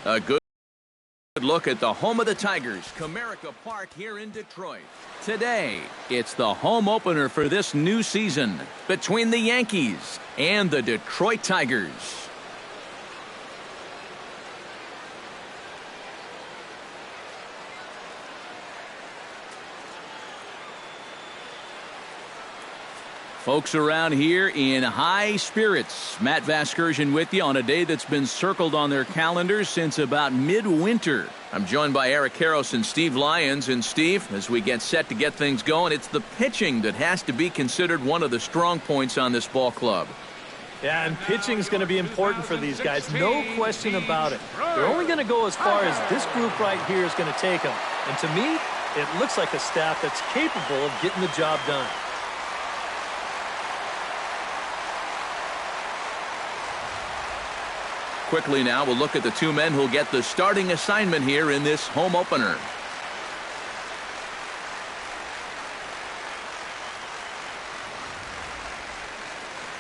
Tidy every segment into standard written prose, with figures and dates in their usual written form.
A good look at the home of the Tigers, Comerica Park here in Detroit. Today, it's the home opener for this new season between the Yankees and the Detroit Tigers. Folks around here in high spirits. Matt Vasgersian with you on a day that's been circled on their calendars since about midwinter. I'm joined by Eric Karros and Steve Lyons. And Steve, as we get set to get things going, it's the pitching that has to be considered one of the strong points on this ball club. Yeah, and pitching is going to be important for these guys. No question about it. They're only going to go as far as this group right here is going to take them. And to me, it looks like a staff that's capable of getting the job done. Quickly now, we'll look at the two men who'll get the starting assignment here in this home opener.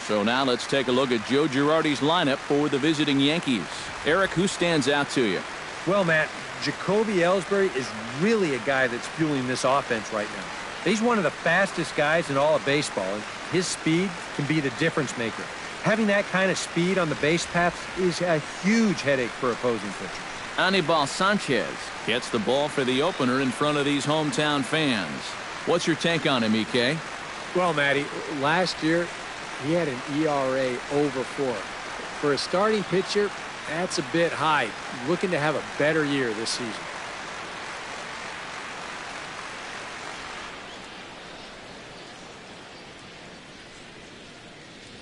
So now let's take a look at Joe Girardi's lineup for the visiting Yankees. Eric, who stands out to you? Well, Matt, Jacoby Ellsbury is really a guy that's fueling this offense right now. He's one of the fastest guys in all of baseball, and his speed can be the difference maker. Having that kind of speed on the base paths is a huge headache for opposing pitchers. Anibal Sanchez gets the ball for the opener in front of these hometown fans. What's your take on him, EK? Well, Matty, last year he had an ERA over 4. For a starting pitcher, that's a bit high. Looking to have a better year this season.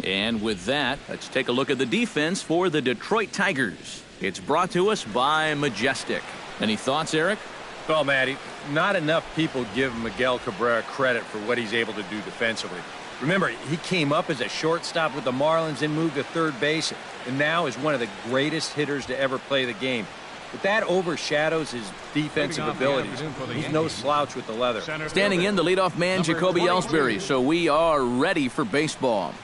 And with that, let's take a look at the defense for the Detroit Tigers. It's brought to us by Majestic. Any thoughts, Eric? Well, Matty, not enough people give Miguel Cabrera credit for what he's able to do defensively. Remember, he came up as a shortstop with the Marlins and moved to third base, and now is one of the greatest hitters to ever play the game. But that overshadows his defensive abilities. He's no slouch with the leather. Standing in, the leadoff man, Jacoby Ellsbury. So we are ready for baseball.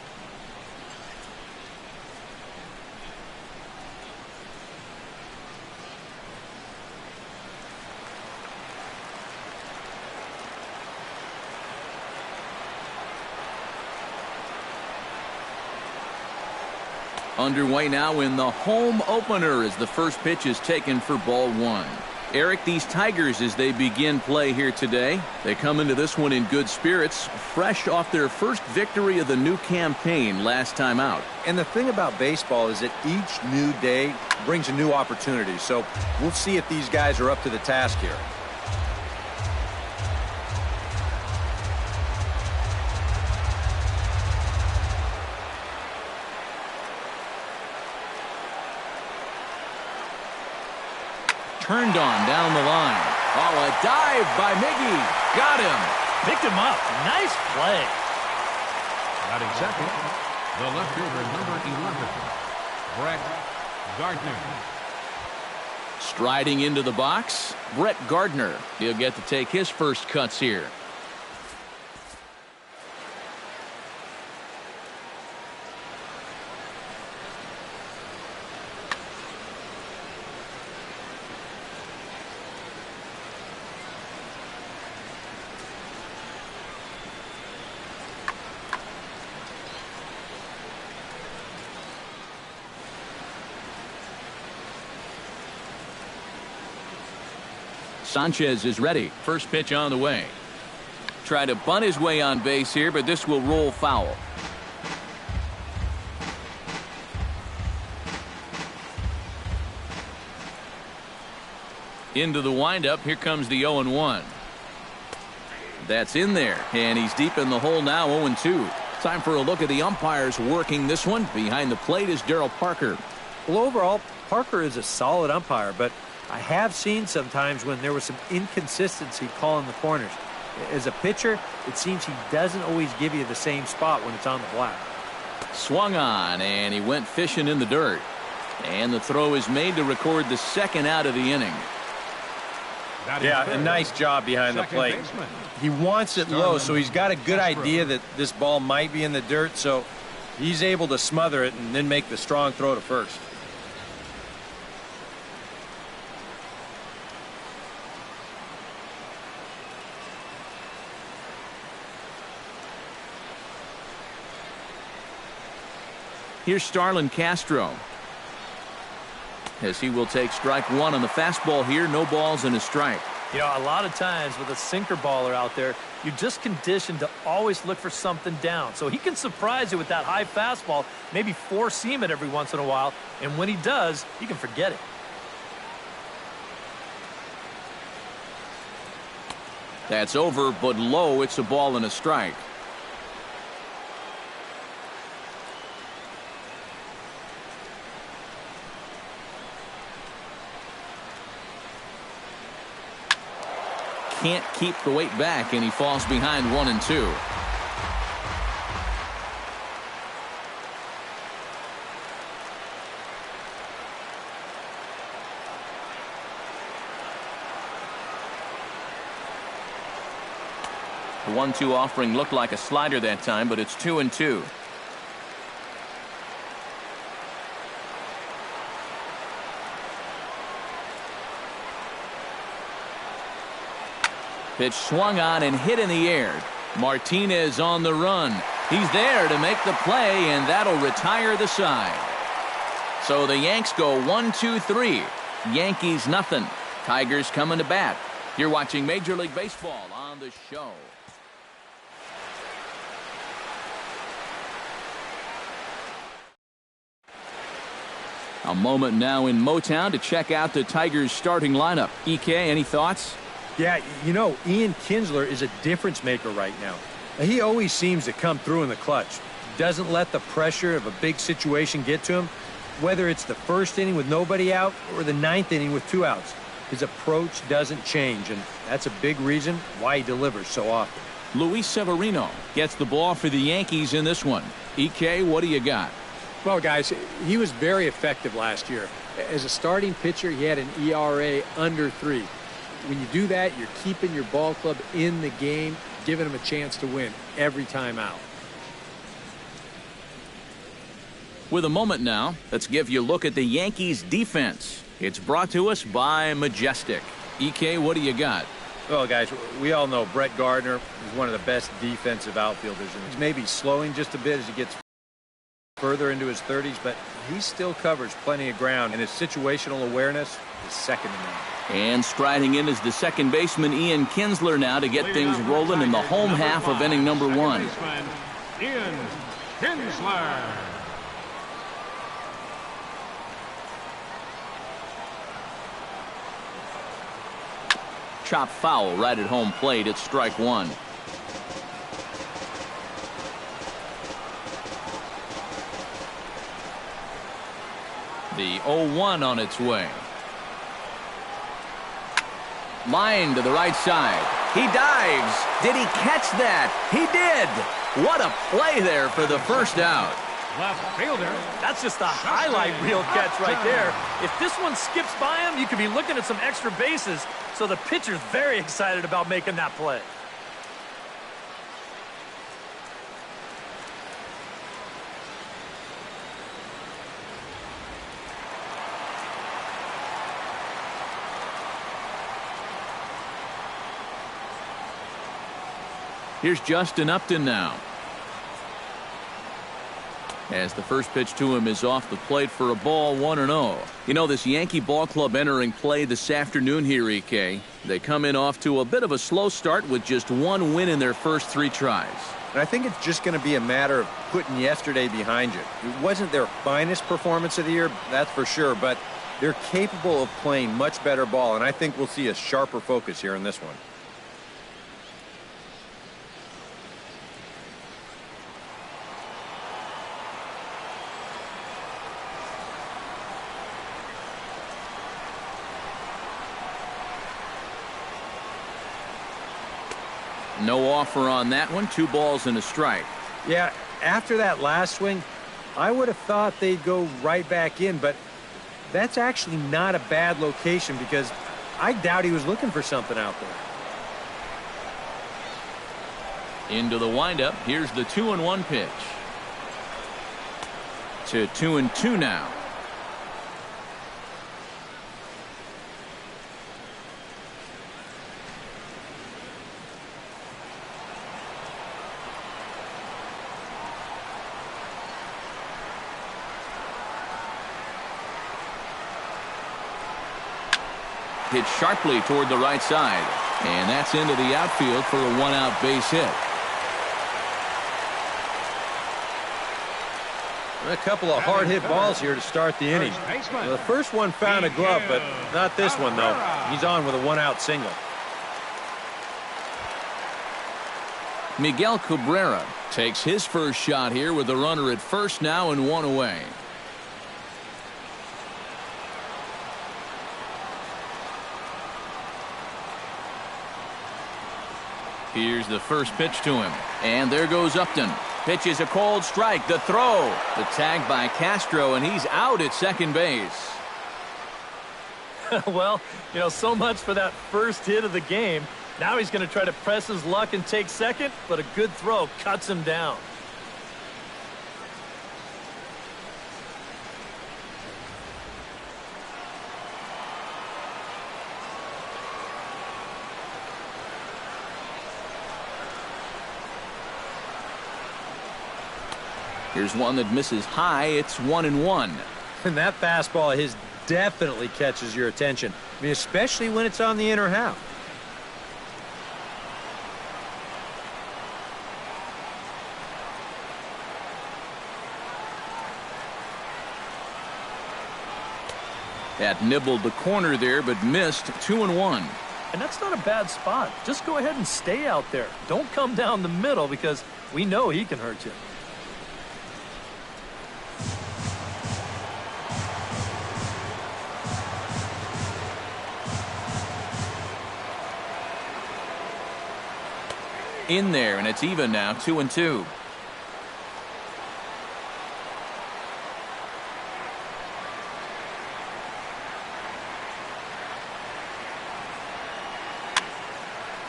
Underway now in the home opener as the first pitch is taken for ball 1. Eric, these Tigers, as they begin play here today, they come into this one in good spirits, fresh off their first victory of the new campaign last time out. And the thing about baseball is that each new day brings a new opportunity. So we'll see if these guys are up to the task here. Turned on down the line. Oh, a dive by Miggy. Got him. Picked him up. Nice play. Batting second, the left fielder, number 11, Brett Gardner. Striding into the box, Brett Gardner. He'll get to take his first cuts here. Sanchez is ready. First pitch on the way. Try to bunt his way on base here, but this will roll foul. Into the windup. Here comes the 0-1. That's in there, and he's deep in the hole now, 0-2. Time for a look at the umpires working this one. Behind the plate is Darryl Parker. Well, overall, Parker is a solid umpire, but I have seen sometimes when there was some inconsistency calling the corners. As a pitcher, it seems he doesn't always give you the same spot when it's on the black. Swung on, and he went fishing in the dirt. And the throw is made to record the second out of the inning. Yeah, a nice job behind the plate. He wants it low, so he's got a good idea that this ball might be in the dirt, so he's able to smother it and then make the strong throw to first. Here's Starlin Castro. As he will take strike one on the fastball here. No balls and a strike. You know, a lot of times with a sinker baller out there, you're just conditioned to always look for something down. So he can surprise you with that high fastball, maybe four-seam it every once in a while. And when he does, you can forget it. That's over, but low. It's a ball and a strike. Can't keep the weight back, and he falls behind 1-2. The 1-2 offering looked like a slider that time, but it's 2-2. Pitch swung on and hit in the air. Martinez on the run. He's there to make the play, and that'll retire the side. So the Yanks go 1-2-3. Yankees nothing. Tigers coming to bat. You're watching Major League Baseball on the show. A moment now in Motown to check out the Tigers starting lineup. EK, any thoughts? Yeah, you know, Ian Kinsler is a difference maker right now. He always seems to come through in the clutch. Doesn't let the pressure of a big situation get to him, whether it's the first inning with nobody out or the ninth inning with 2 outs. His approach doesn't change, and that's a big reason why he delivers so often. Luis Severino gets the ball for the Yankees in this one. EK, what do you got? Well, guys, he was very effective last year. As a starting pitcher, he had an ERA under 3. When you do that, you're keeping your ball club in the game, giving them a chance to win every time out. With a moment now, let's give you a look at the Yankees defense. It's brought to us by Majestic. EK, what do you got? Well, guys, we all know Brett Gardner is one of the best defensive outfielders, and he's maybe slowing just a bit as he gets further into his 30s, but he still covers plenty of ground, and his situational awareness is second to none. And striding in is the second baseman Ian Kinsler now to get things rolling in the home half of inning number 1. Ian Kinsler. Chop foul right at home plate. It's strike 1. The 0-1 on its way. Line to the right side. He dives. Did he catch that? He did. What a play there for the first out. Left fielder. That's just a highlight reel catch right there. If this one skips by him, you could be looking at some extra bases. So the pitcher's very excited about making that play. Here's Justin Upton now. As the first pitch to him is off the plate for a ball, 1-0. You know, this Yankee ball club entering play this afternoon here, EK. They come in off to a bit of a slow start with just 1 win in their first 3 tries. And I think it's just going to be a matter of putting yesterday behind you. It wasn't their finest performance of the year, that's for sure, but they're capable of playing much better ball, and I think we'll see a sharper focus here in this one. No offer on that one. 2 balls and a strike. Yeah, after that last swing, I would have thought they'd go right back in, but that's actually not a bad location because I doubt he was looking for something out there. Into the windup. Here's the 2-1 pitch. To 2-2 now. hit sharply toward the right side. And that's into the outfield for a one-out base hit. A couple of hard-hit balls here to start the inning. The first one found a glove, but not this one, though. He's on with a one-out single. Miguel Cabrera takes his first shot here with the runner at first now and one away. Here's the first pitch to him. And there goes Upton. Pitches a cold strike. The throw. The tag by Castro, and he's out at second base. Well, you know, so much for that first hit of the game. Now he's going to try to press his luck and take second, but a good throw cuts him down. Here's one that misses high. It's 1-1. And that fastball of his definitely catches your attention. I mean, especially when it's on the inner half. That nibbled the corner there, but missed. 2-1. And that's not a bad spot. Just go ahead and stay out there. Don't come down the middle because we know he can hurt you. In there, and it's even now. 2-2.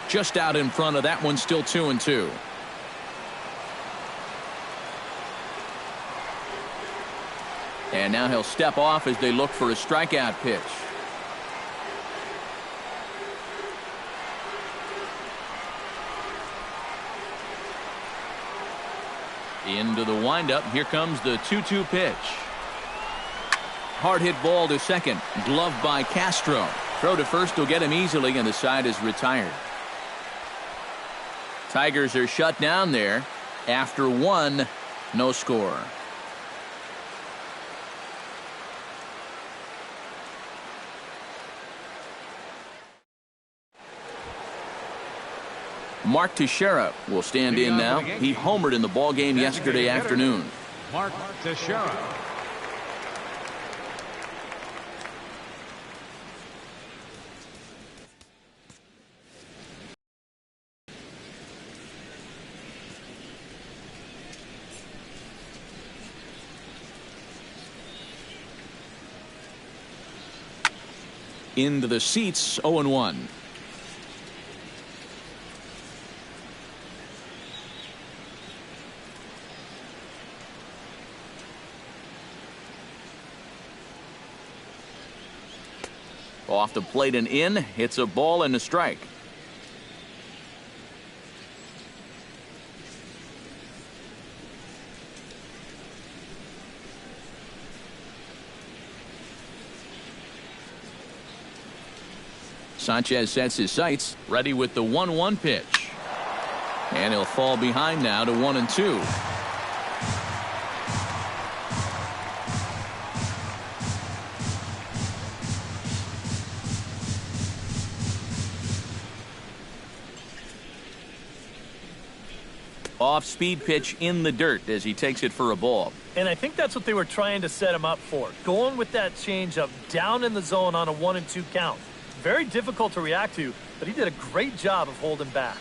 Just out in front of that one, still 2-2. And now he'll step off as they look for a strikeout pitch. Into the windup. Here comes the 2-2 pitch. Hard hit ball to second. Gloved by Castro. Throw to first will get him easily, and the side is retired. Tigers are shut down there. After one, no score. Mark Teixeira will stand in now. He homered in the ballgame yesterday afternoon. Mark Teixeira. Into the seats, 0-1. Off the plate and in. Hits a ball and a strike. Sanchez sets his sights, ready with the 1-1 pitch. And he'll fall behind now to 1-2. Off-speed pitch in the dirt as he takes it for a ball. And I think that's what they were trying to set him up for. Going with that changeup down in the zone on a 1-2 count. Very difficult to react to, but he did a great job of holding back.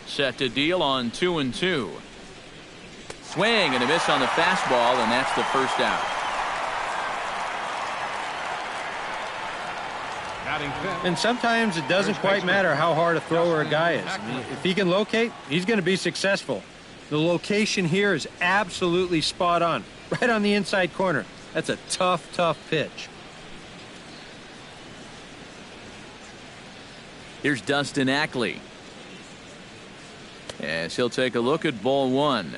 Set to deal on 2-2. Swing and a miss on the fastball, and that's the first out. And sometimes it doesn't quite matter how hard a thrower a guy is. I mean, if he can locate, he's going to be successful. The location here is absolutely spot on. Right on the inside corner. That's a tough, tough pitch. Here's Dustin Ackley. As he'll take a look at ball one.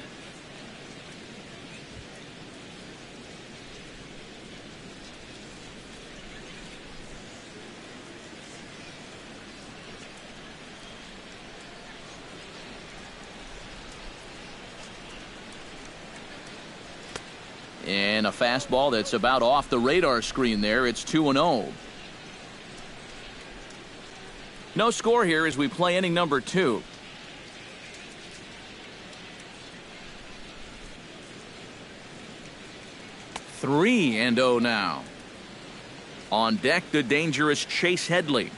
And a fastball that's about off the radar screen there. It's 2-0. No score here as we play inning number 2. Three and 0 now. On deck, the dangerous Chase Headley.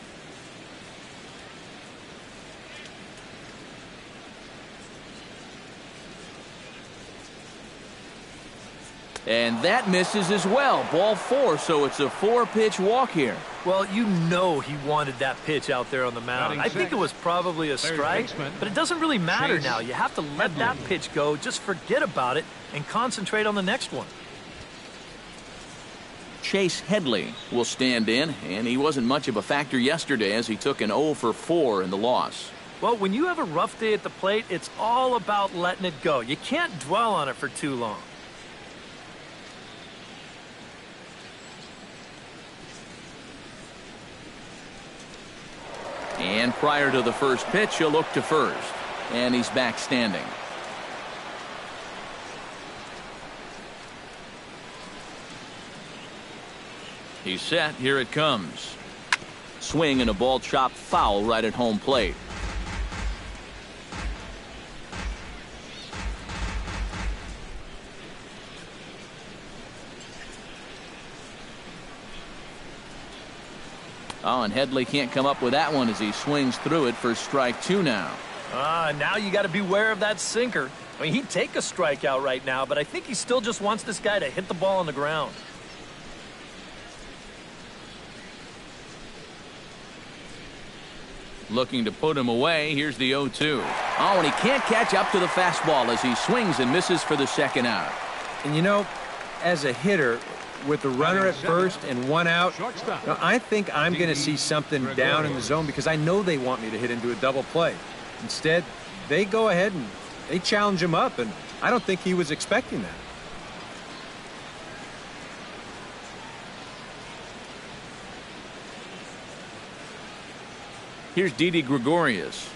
And that misses as well. Ball 4, so it's a 4-pitch walk here. Well, you know he wanted that pitch out there on the mound. I think it was probably a strike, but it doesn't really matter now. You have to let that pitch go, just forget about it, and concentrate on the next one. Chase Headley will stand in, and he wasn't much of a factor yesterday as he took an 0 for 4 in the loss. Well, when you have a rough day at the plate, it's all about letting it go. You can't dwell on it for too long. And prior to the first pitch, he'll look to first. And he's back standing. He's set. Here it comes. Swing and a ball chopped foul right at home plate. Oh, and Headley can't come up with that one as he swings through it for strike 2 now. Now you got to beware of that sinker. I mean, he'd take a strikeout right now, but I think he still just wants this guy to hit the ball on the ground. Looking to put him away. Here's the 0-2. Oh, and he can't catch up to the fastball as he swings and misses for the second out. And you know, as a hitter, with the runner at first and 1 out, I think I'm going to see something down in the zone because I know they want me to hit into a double play. Instead, they go ahead and they challenge him up, and I don't think he was expecting that. Here's Didi Gregorius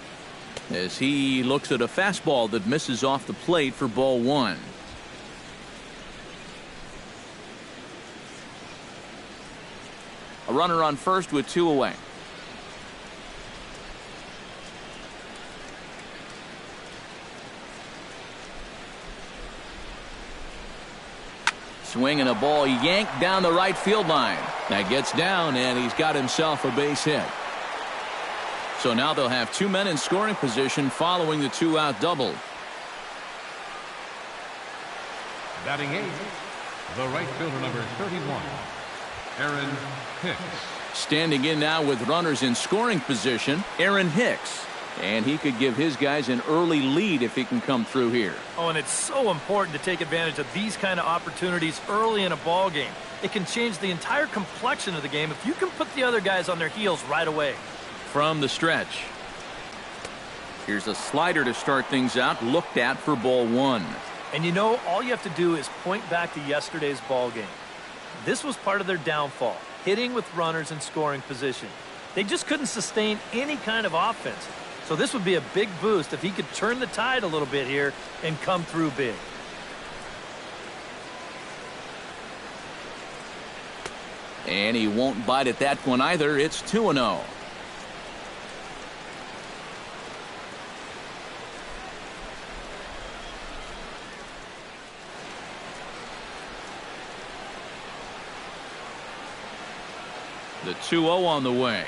as he looks at a fastball that misses off the plate for ball 1. A runner on first with 2 away. Swing and a ball yanked down the right field line. That gets down, and he's got himself a base hit. So now they'll have 2 men in scoring position following the 2-out double. Batting 8, the right fielder number 31, Aaron Hicks. Standing in now with runners in scoring position, Aaron Hicks. And he could give his guys an early lead if he can come through here. Oh, and it's so important to take advantage of these kind of opportunities early in a ball game. It can change the entire complexion of the game if you can put the other guys on their heels right away. From the stretch. Here's a slider to start things out, looked at for ball 1. And you know, all you have to do is point back to yesterday's ball game. This was part of their downfall, hitting with runners in scoring position. They just couldn't sustain any kind of offense. So this would be a big boost if he could turn the tide a little bit here and come through big. And he won't bite at that one either. It's 2-0. The 2-0 on the way.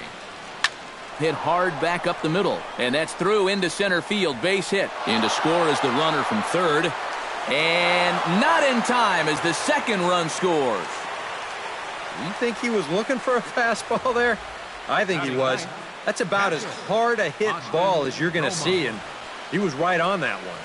Hit hard back up the middle, and that's through into center field. Base hit. In to score is the runner from third, and not in time as the second run scores. You think he was looking for a fastball there? I think he was. That's about as hard a hit ball as you're going to see, and he was right on that one.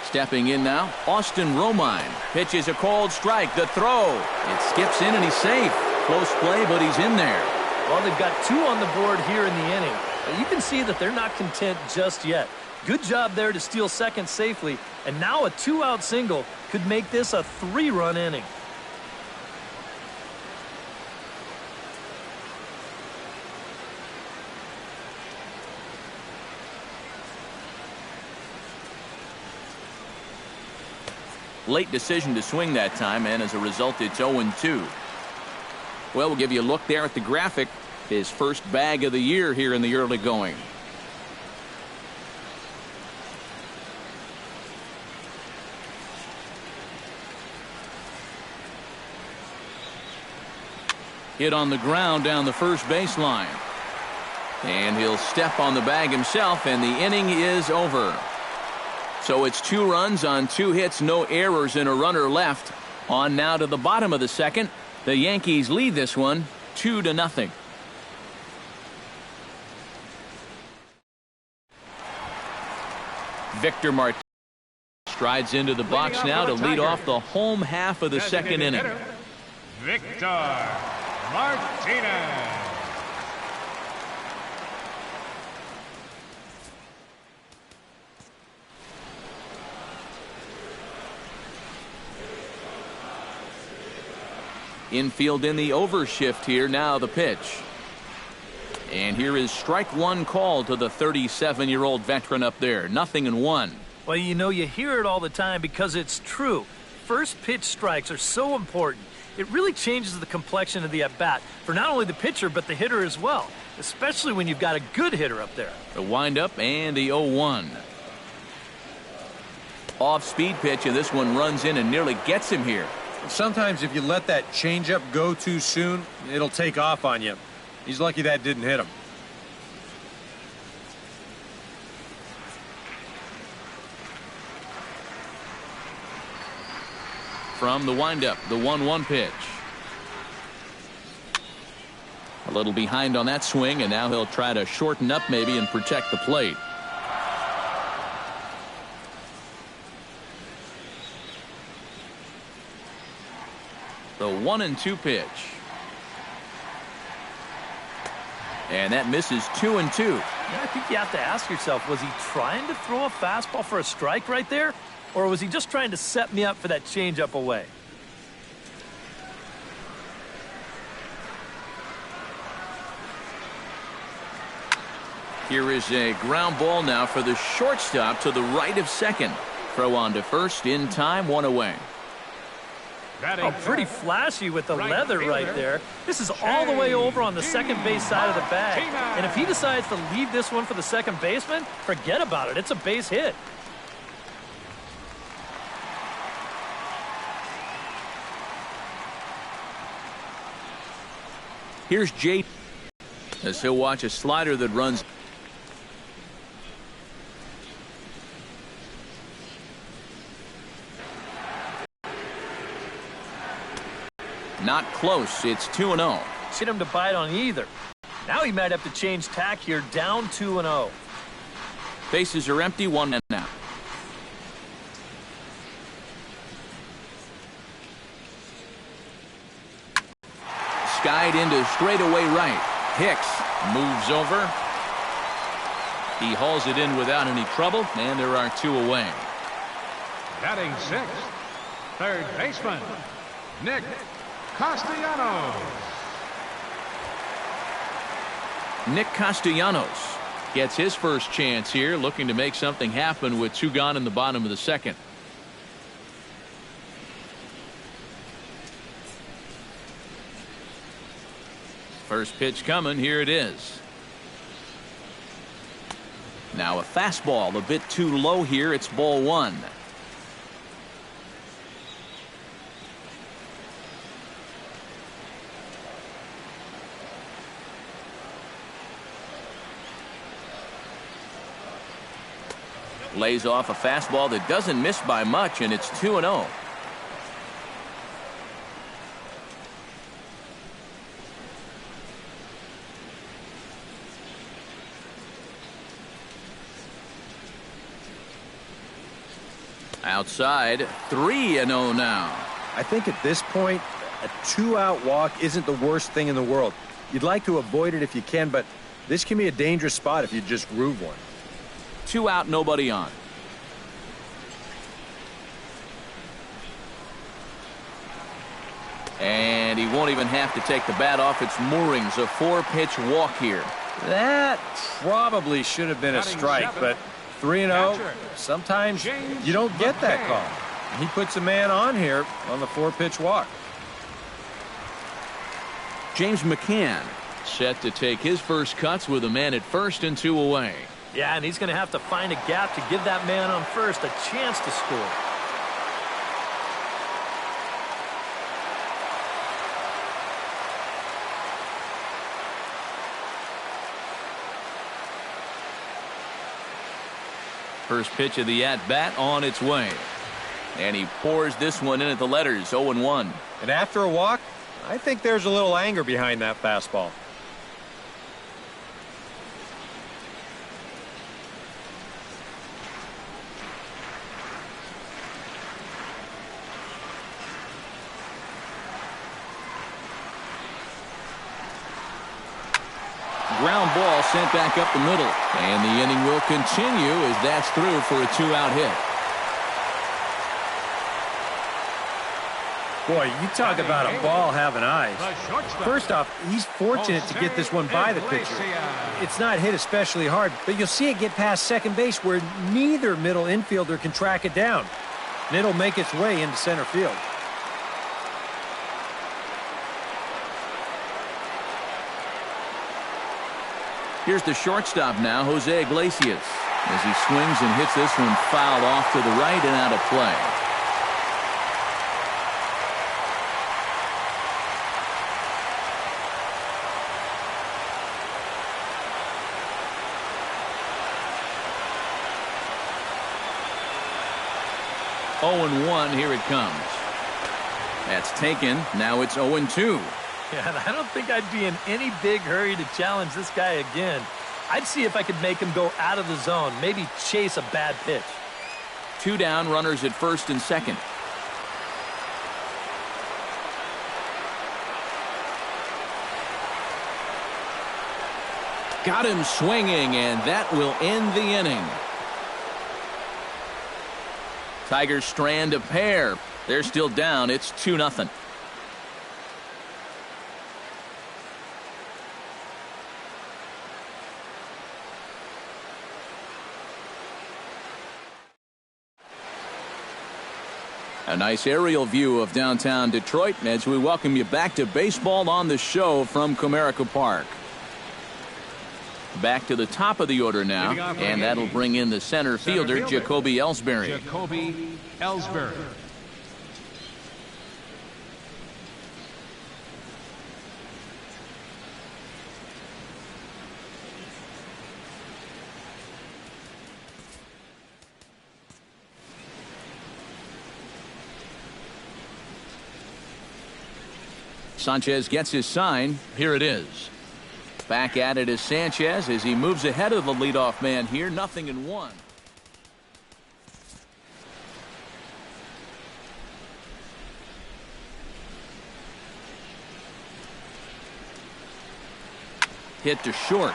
Stepping in now, Austin Romine. Pitches a called strike. The throw. It skips in and he's safe. Close play, but he's in there. Well, they've got 2 on the board here in the inning. But you can see that they're not content just yet. Good job there to steal second safely. And now a 2-out single could make this a 3-run inning. Late decision to swing that time, and as a result, it's 0-2. Well, we'll give you a look there at the graphic. His first bag of the year here in the early going. Hit on the ground down the first baseline. And he'll step on the bag himself, and the inning is over. So it's 2 runs on 2 hits, no errors, and a runner left. On now to the bottom of the second. The Yankees lead this one 2-0. Victor Martinez strides into the box now to lead off the home half of the second inning. Victor Martinez. Infield in the overshift here. Now the pitch. And here is strike one call to the 37-year-old veteran up there. 0-1. Well, you know, you hear it all the time because it's true. First pitch strikes are so important. It really changes the complexion of the at-bat for not only the pitcher but the hitter as well, especially when you've got a good hitter up there. The windup and the 0-1. Off-speed pitch, and this one runs in and nearly gets him here. Sometimes if you let that changeup go too soon, it'll take off on you. He's lucky that didn't hit him. From the windup, the 1-1 pitch. A little behind on that swing, and now he'll try to shorten up maybe and protect the plate. The 1-2 pitch. And that misses 2-2. Yeah, I think you have to ask yourself, was he trying to throw a fastball for a strike right there? Or was he just trying to set me up for that changeup away? Here is a ground ball now for the shortstop to the right of second. Throw on to first in time, 1 away. Oh, pretty flashy with the leather right there. This is all the way over on the second base side of the bag. And if he decides to leave this one for the second baseman, forget about it. It's a base hit. Here's Jay as he'll watch a slider that runs. Not close. It's 2-0. Get him to bite on either. Now he might have to change tack here, down 2-0. Bases are empty, 1 man now. Skied into straightaway right. Hicks moves over. He hauls it in without any trouble, and there are 2 away. Batting 6th, third baseman, Nick Castellanos. Nick Castellanos gets his first chance here, looking to make something happen with 2 gone in the bottom of the second. First pitch coming. Here it is. Now a fastball a bit too low here. It's ball 1. Lays off a fastball that doesn't miss by much, and it's 2-0. Outside, 3-0 now. I think at this point, a 2-out walk isn't the worst thing in the world. You'd like to avoid it if you can, but this can be a dangerous spot if you just groove one. 2 out, nobody on. And he won't even have to take the bat off its moorings. A 4-pitch walk here. That probably should have been a strike, but 3-0, sometimes you don't get that call. He puts a man on here on the 4-pitch walk. James McCann set to take his first cuts with a man at first and 2 away. Yeah, and he's going to have to find a gap to give that man on first a chance to score. First pitch of the at-bat on its way. And he pours this one in at the letters, 0-1. And after a walk, I think there's a little anger behind that fastball. Ground ball sent back up the middle. And the inning will continue as that's through for a 2-out hit. Boy, you talk about a ball having eyes. First off, he's fortunate to get this one by the pitcher. It's not hit especially hard, but you'll see it get past second base where neither middle infielder can track it down. And it'll make its way into center field. Here's the shortstop now, Jose Iglesias, as he swings and hits this one fouled off to the right and out of play. Oh, 0-1, here it comes. That's taken. Now it's 0-2. Yeah, and I don't think I'd be in any big hurry to challenge this guy again. I'd see if I could make him go out of the zone, maybe chase a bad pitch. 2 down, runners at first and second. Got him swinging, and that will end the inning. Tigers strand a pair. They're still down. It's 2-0. A nice aerial view of downtown Detroit as we welcome you back to Baseball on the Show from Comerica Park. Back to the top of the order now, and that'll bring in the center fielder, Jacoby Ellsbury. Jacoby Ellsbury. Sanchez gets his sign. Here it is. Back at it is Sanchez as he moves ahead of the leadoff man here. 0-1. Hit to short.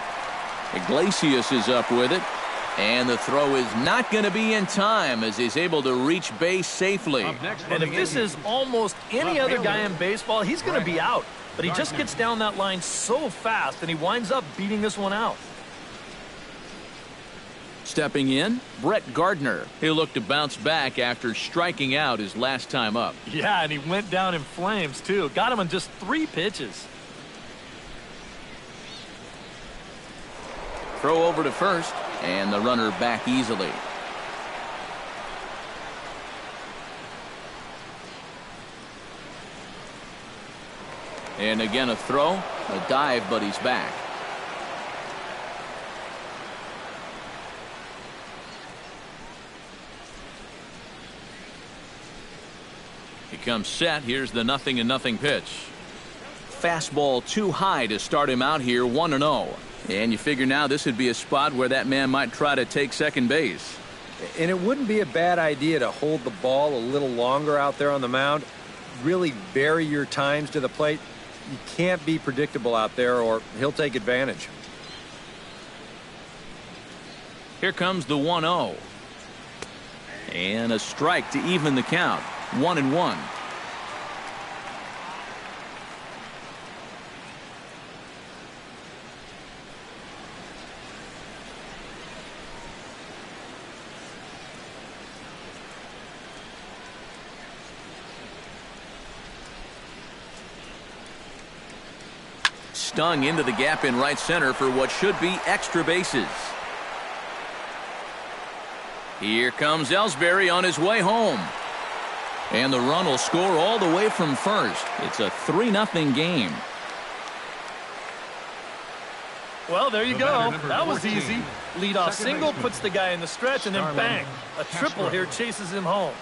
Iglesias is up with it. And the throw is not going to be in time as he's able to reach base safely. And if this is almost any other guy in baseball, he's going to be out. But he just gets down that line so fast, and he winds up beating this one out. Stepping in, Brett Gardner. He'll look to bounce back after striking out his last time up. Yeah, and he went down in flames, too. Got him in just 3 pitches. Throw over to first, and the runner back easily. And again a throw, a dive, but he's back. He comes set. Here's the 0-0 pitch. Fastball too high to start him out here, 1-0. And you figure now this would be a spot where that man might try to take second base. And it wouldn't be a bad idea to hold the ball a little longer out there on the mound. Really vary your times to the plate. You can't be predictable out there or he'll take advantage. Here comes the 1-0. And a strike to even the count. 1-1. stung into the gap in right center for what should be extra bases. Here comes Ellsbury on his way home. And the run will score all the way from first. It's a 3-0 game. Well, there you go. That was easy. Leadoff single puts the guy in the stretch, and then bang. A triple here chases him home.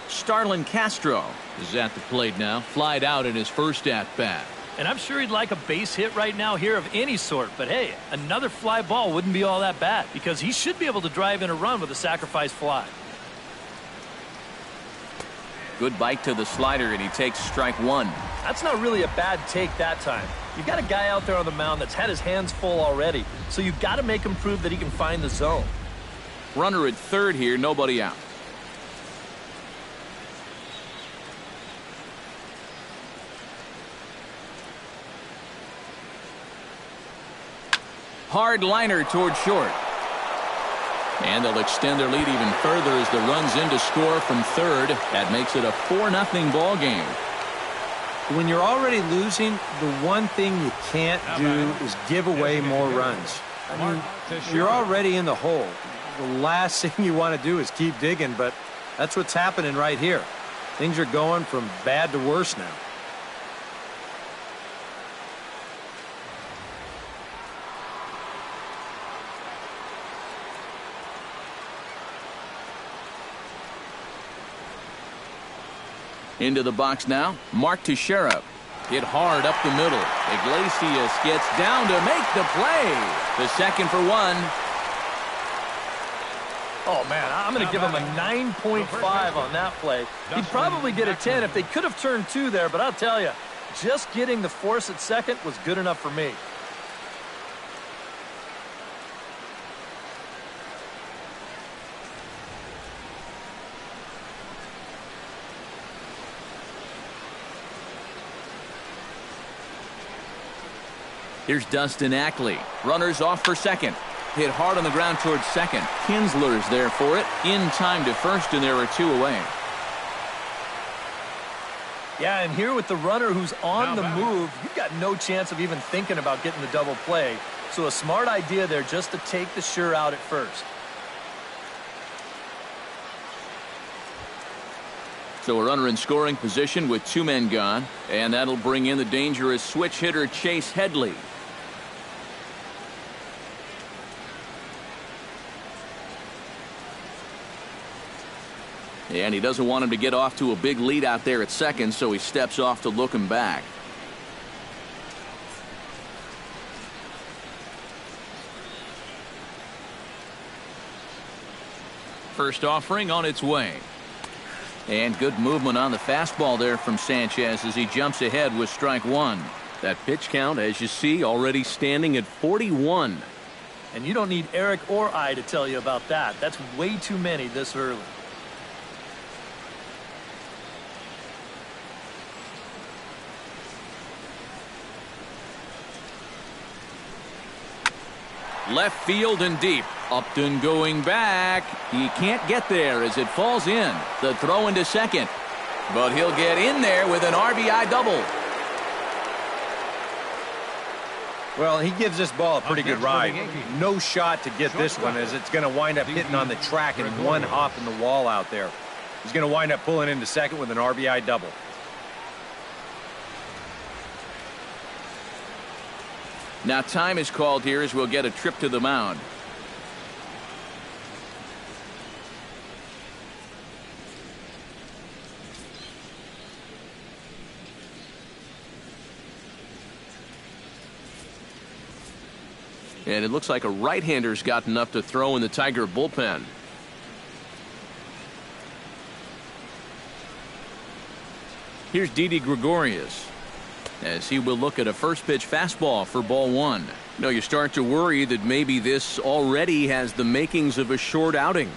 Starlin Castro is at the plate now. Flied out in his first at-bat. And I'm sure he'd like a base hit right now here of any sort. But, hey, another fly ball wouldn't be all that bad because he should be able to drive in a run with a sacrifice fly. Good bite to the slider, and he takes strike one. That's not really a bad take that time. You've got a guy out there on the mound that's had his hands full already, so you've got to make him prove that he can find the zone. Runner at third here, nobody out. Hard liner toward short. And they'll extend their lead even further as the run's in to score from third. That makes it a 4-0 ball game. When you're already losing, the one thing you can't do is give away more runs. I mean, you're already in the hole. The last thing you want to do is keep digging, but that's what's happening right here. Things are going from bad to worse now. Into the box now. Mark Teixeira. Hit hard up the middle. Iglesias gets down to make the play. The second for one. Oh, man, I'm going to give him a 9.5 on that play. He'd probably get a 10 if they could have turned two there, but I'll tell you, just getting the force at second was good enough for me. Here's Dustin Ackley. Runners off for second. Hit hard on the ground towards second. Kinsler's there for it. In time to first, and there are two away. Yeah, and here with the runner who's on the move, you've got no chance of even thinking about getting the double play. So a smart idea there just to take the sure out at first. So a runner in scoring position with two men gone. And that'll bring in the dangerous switch hitter Chase Headley. And he doesn't want him to get off to a big lead out there at second, so he steps off to look him back. First offering on its way. And good movement on the fastball there from Sanchez as he jumps ahead with strike one. That pitch count, as you see, already standing at 41. And you don't need Eric or I to tell you about that. That's way too many this early. Left field and deep. Upton going back. He can't get there as it falls in. The throw into second. But he'll get in there with an RBI double. Well, he gives this ball a pretty good ride. No shot to get this one as it's going to wind up hitting on the track and one hop in the wall out there. He's going to wind up pulling into second with an RBI double. Now time is called here as we'll get a trip to the mound. And it looks like a right-hander's gotten up to throw in the Tiger bullpen. Here's Didi Gregorius as he will look at a first pitch fastball for ball one. No, you start to worry that maybe this already has the makings of a short outing.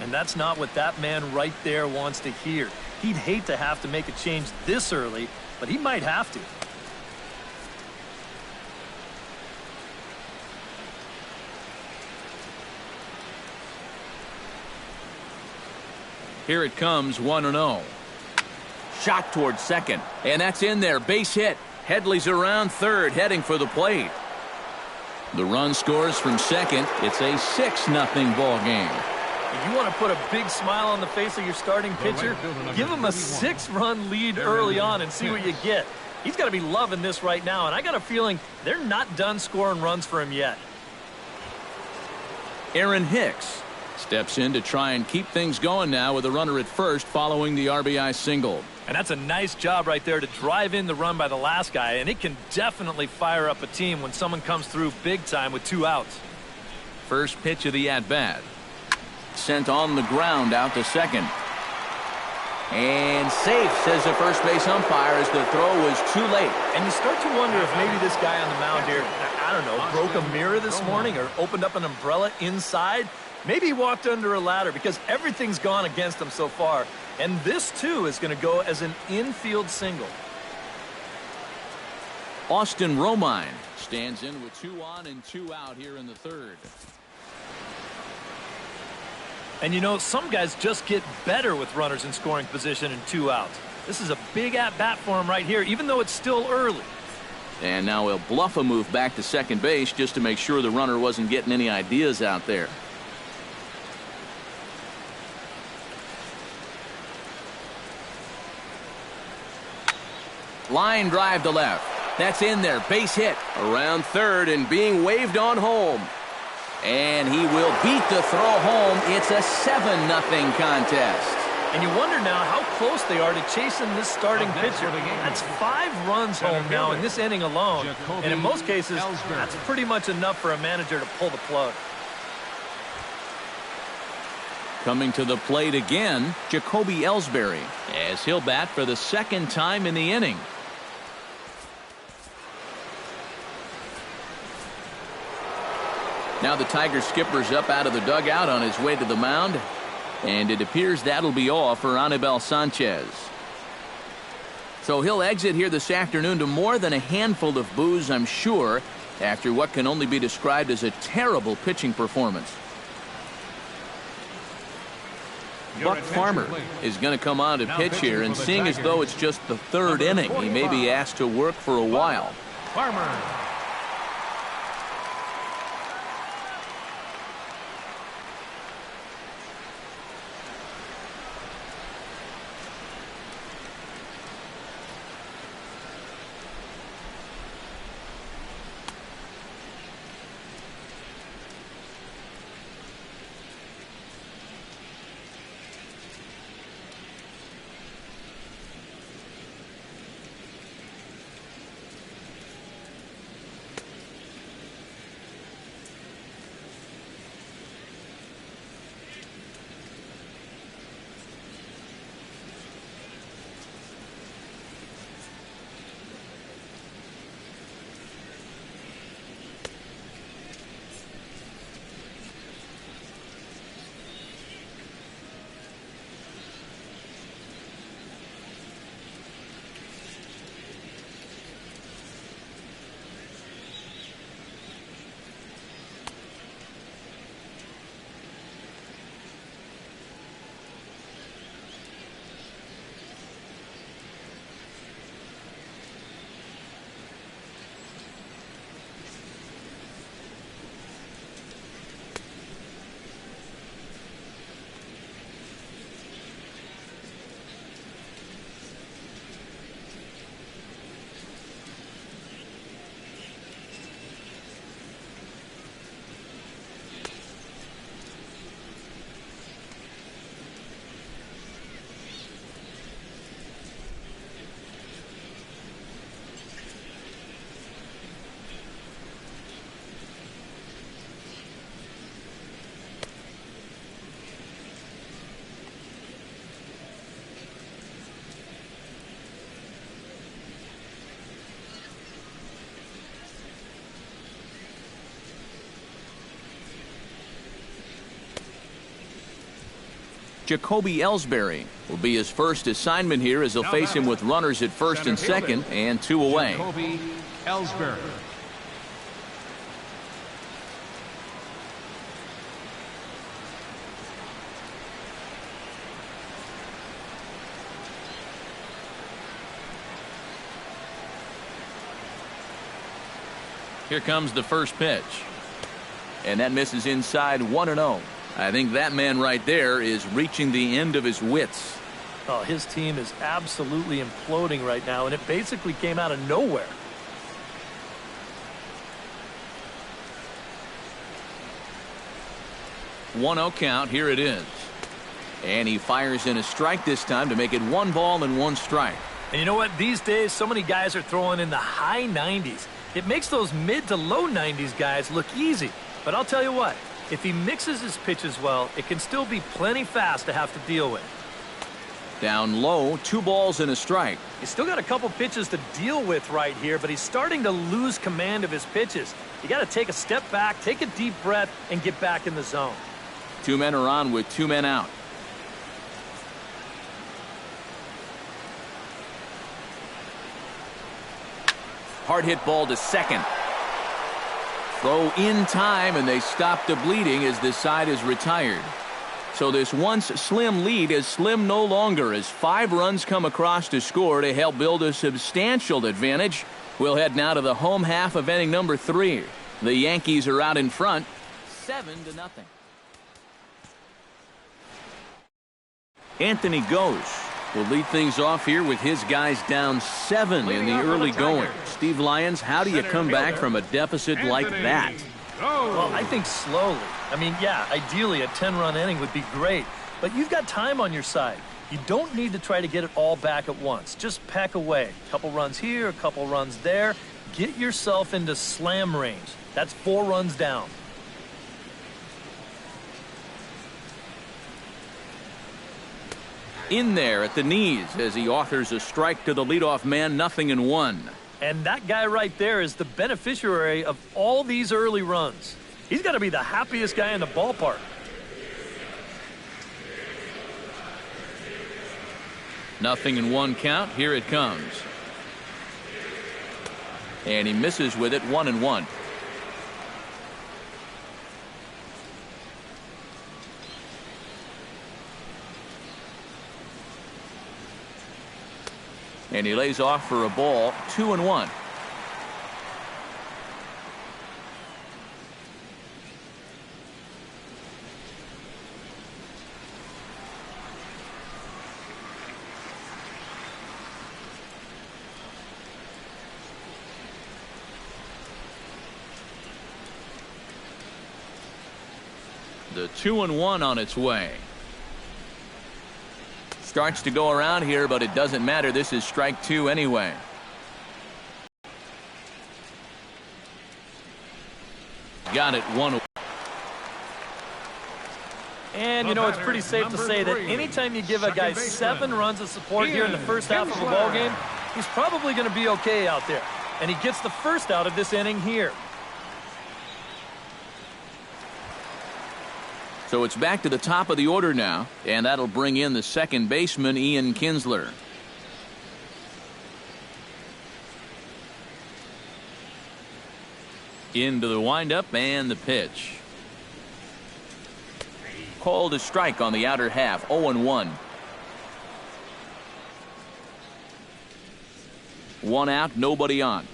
And that's not what that man right there wants to hear. He'd hate to have to make a change this early, but he might have to. Here it comes, 1-0. Shot towards second. And that's in there. Base hit. Headley's around third, heading for the plate. The run scores from second. It's a 6-0 ball game. You want to put a big smile on the face of your starting pitcher? Give him a 6-run lead early on and see what you get. He's got to be loving this right now, and I got a feeling they're not done scoring runs for him yet. Aaron Hicks steps in to try and keep things going now with a runner at first following the RBI single. And that's a nice job right there to drive in the run by the last guy, and it can definitely fire up a team when someone comes through big time with 2 outs. First pitch of the at-bat. Sent on the ground out to second. And safe, says the first base umpire, as the throw was too late. And you start to wonder if maybe this guy on the mound here, I don't know, broke a mirror this morning or opened up an umbrella inside. Maybe he walked under a ladder because everything's gone against him so far. And this, too, is going to go as an infield single. Austin Romine stands in with 2 on and 2 out here in the third. And you know, some guys just get better with runners in scoring position and 2 outs. This is a big at-bat for him right here, even though it's still early. And now he'll bluff a move back to second base just to make sure the runner wasn't getting any ideas out there. Line drive to left. That's in there. Base hit. Around third and being waved on home. And he will beat the throw home. It's a 7-0 contest. And you wonder now how close they are to chasing this starting pitcher. That's 5 runs home now in this inning alone. And in most cases, that's pretty much enough for a manager to pull the plug. Coming to the plate again, Jacoby Ellsbury, as he'll bat for the 2nd time in the inning. Now the Tiger skipper's up out of the dugout on his way to the mound. And it appears that'll be all for Anibal Sanchez. So he'll exit here this afternoon to more than a handful of boos, I'm sure, after what can only be described as a terrible pitching performance. Buck Farmer is going to come on to pitch here, and seeing as though it's just the 3rd inning, he may be asked to work for a while. Farmer. Jacoby Ellsbury will be his first assignment here, as they'll face him with runners at first and second and 2 away. Jacoby Ellsbury. Here comes the first pitch. And that misses inside 1-0. I think that man right there is reaching the end of his wits. Oh, his team is absolutely imploding right now, and it basically came out of nowhere. One-0 count. Here it is. And he fires in a strike this time to make it 1 ball and 1 strike. And you know what? These days, so many guys are throwing in the high 90s. It makes those mid to low 90s guys look easy. But I'll tell you what, if he mixes his pitches well, it can still be plenty fast to have to deal with. Down low, 2 balls and a strike. He's still got a couple pitches to deal with right here, but he's starting to lose command of his pitches. You got to take a step back, take a deep breath, and get back in the zone. 2 men are on with 2 men out. Hard hit ball to second. Throw in time, and they stop the bleeding as this side is retired. So this once slim lead is slim no longer as 5 runs come across to score to help build a substantial advantage. We'll head now to the home half of inning number 3. The Yankees are out in front, 7-0. Anthony Ghosh will lead things off here with his guys down 7 in the early going. Steve Lyons, how do you come back from a deficit like that? Well, I think slowly. I mean, yeah, ideally a 10-run inning would be great, but you've got time on your side. You don't need to try to get it all back at once. Just pack away. A couple runs here, a couple runs there. Get yourself into slam range. That's 4 runs down. In there at the knees as he offers a strike to the leadoff man, 0-1. And that guy right there is the beneficiary of all these early runs. He's got to be the happiest guy in the ballpark. 0-1 count. Here it comes. And he misses with it, 1-1. And he lays off for a ball, 2-1. The 2-1 on its way. Starts to go around here, but it doesn't matter. This is strike 2 anyway. Got it, 1. And, you know, it's pretty safe to say that anytime you give a guy 7 runs of support here in the first half of a ball game, he's probably going to be okay out there. And he gets the first out of this inning here. So it's back to the top of the order now, and that'll bring in the second baseman, Ian Kinsler. Into the windup and the pitch. Called a strike on the outer half, 0-1. 1 out, nobody on.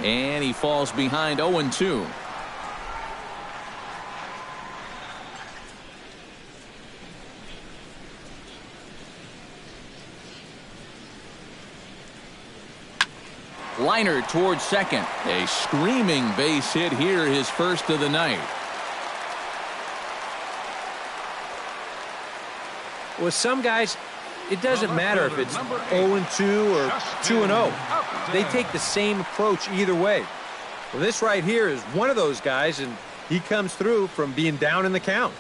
And he falls behind, 0-2. Liner towards second. A screaming base hit here, his first of the night. With some guys, it doesn't matter if it's 0-2 or 2-0. They take the same approach either way. Well, this right here is one of those guys, and he comes through from being down in the count.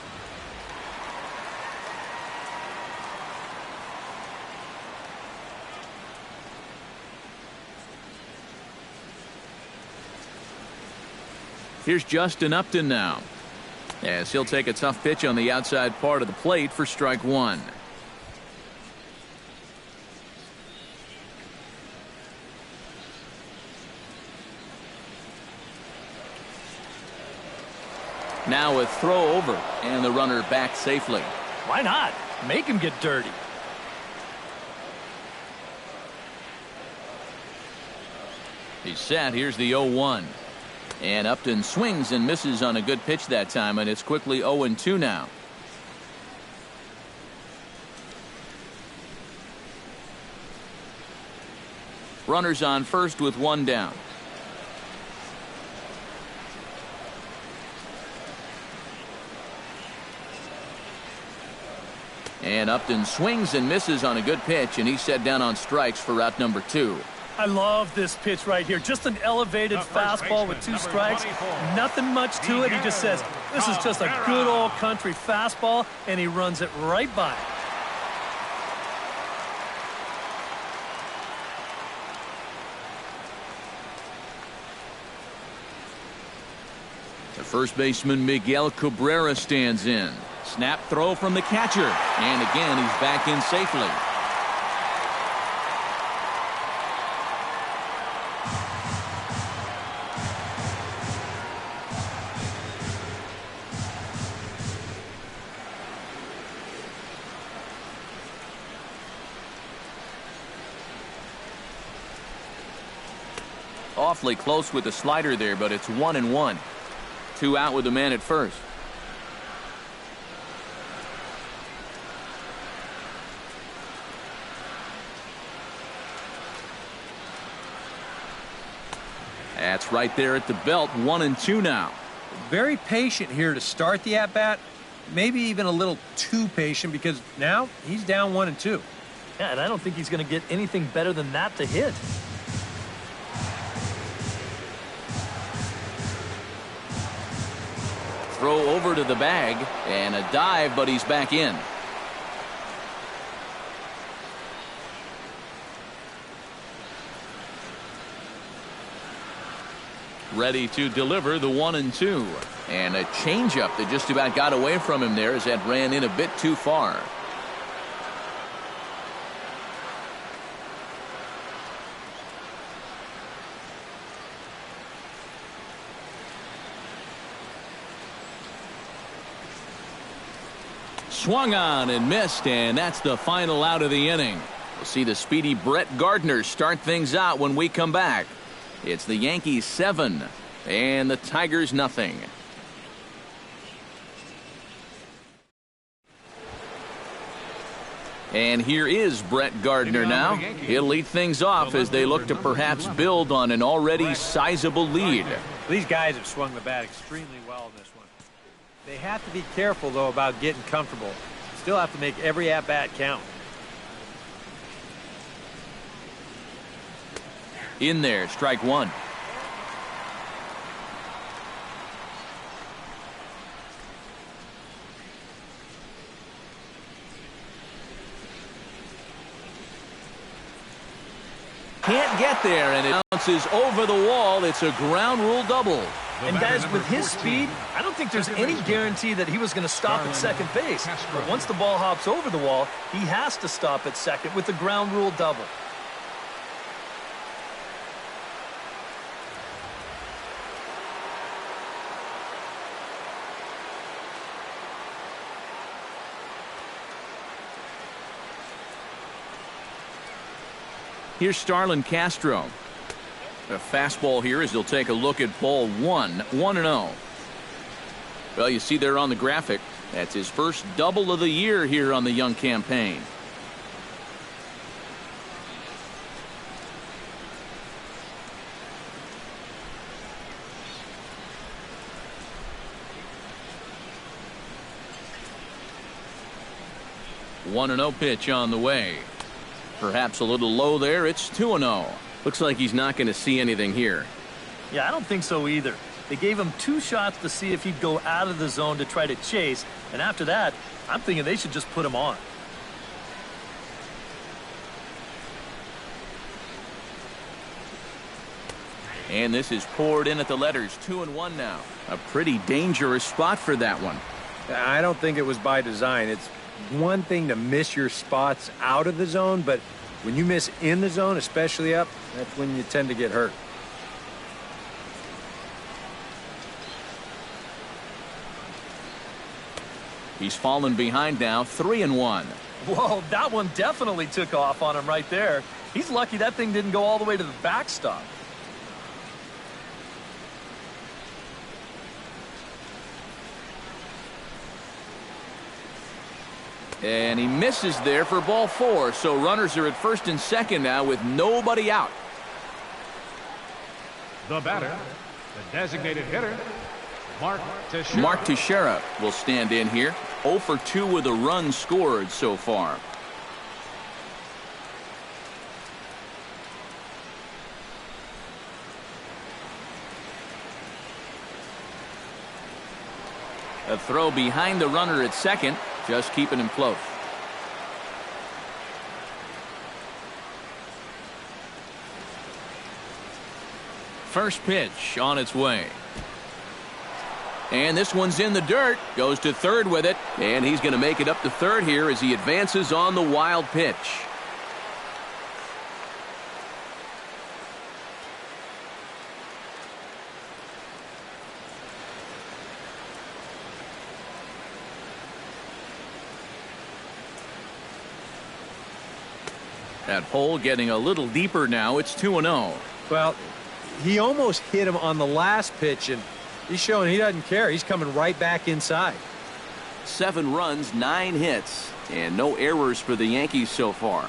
Here's Justin Upton now, as he'll take a tough pitch on the outside part of the plate for strike 1. Now a throw over, and the runner back safely. Why not? Make him get dirty. He's set. Here's the 0-1. And Upton swings and misses on a good pitch that time, and it's quickly 0-2 now. Runners on first with one down. And Upton swings and misses on a good pitch, and he's set down on strikes for route number 2. I love this pitch right here. Just an elevated fastball with 2 strikes. Nothing much to it. He just says, this is just a good old country fastball, and he runs it right by. The first baseman Miguel Cabrera stands in. Snap throw from the catcher, and again he's back in safely. Awfully close with the slider there, but it's 1-1. 2 out with the man at first. That's right there at the belt. 1-2 now. Very patient here to start the at-bat. Maybe even a little too patient, because now he's down 1-2. Yeah, and I don't think he's going to get anything better than that to hit. Throw over to the bag, and a dive, but he's back in. Ready to deliver the 1-2. And a changeup that just about got away from him there as that ran in a bit too far. Swung on and missed, and that's the final out of the inning. We'll see the speedy Brett Gardner start things out when we come back. It's the Yankees 7 and the Tigers nothing. And here is Brett Gardner now. He'll lead things off as they look to perhaps build on an already sizable lead. These guys have swung the bat extremely well in this one. They have to be careful, though, about getting comfortable. Still have to make every at-bat count. In there, strike 1. Can't get there, and it bounces over the wall. It's a ground rule double. And guys, with his speed, I don't think there's any guarantee that he was going to stop at second base. But once the ball hops over the wall, he has to stop at second with the ground rule double. Here's Starlin Castro. A fastball here as he'll take a look at ball 1. 1-0. Well, you see there on the graphic, that's his first double of the year here on the young campaign. One 1-0 pitch on the way. Perhaps a little low there. It's 2-0. Looks like he's not going to see anything here. Yeah, I don't think so either. They gave him 2 shots to see if he'd go out of the zone to try to chase. And after that, I'm thinking they should just put him on. And this is poured in at the letters. 2-1 now. A pretty dangerous spot for that one. I don't think it was by design. It's one thing to miss your spots out of the zone, but when you miss in the zone, especially up, that's when you tend to get hurt. He's fallen behind now, 3-1. Whoa, that one definitely took off on him right there. He's lucky that thing didn't go all the way to the backstop. And he misses there for ball 4. So runners are at first and second now with nobody out. The batter, the designated hitter, Mark Teixeira. Mark Teixeira will stand in here. 0 for 2 with a run scored so far. A throw behind the runner at second, just keeping him close. First pitch on its way. And this one's in the dirt. Goes to third with it. And he's going to make it up to third here as he advances on the wild pitch. That hole getting a little deeper now. It's 2-0. Well, he almost hit him on the last pitch, and he's showing he doesn't care. He's coming right back inside. 7 runs, 9 hits, and no errors for the Yankees so far.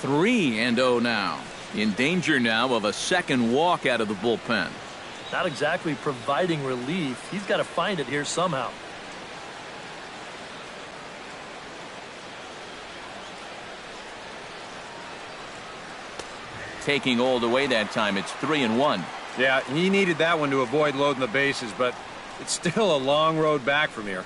Three and 0 now. In danger now of a second walk out of the bullpen. Not exactly providing relief. He's got to find it here somehow. Taking Old away that time. It's 3-1. Yeah, he needed that one to avoid loading the bases, but it's still a long road back from here.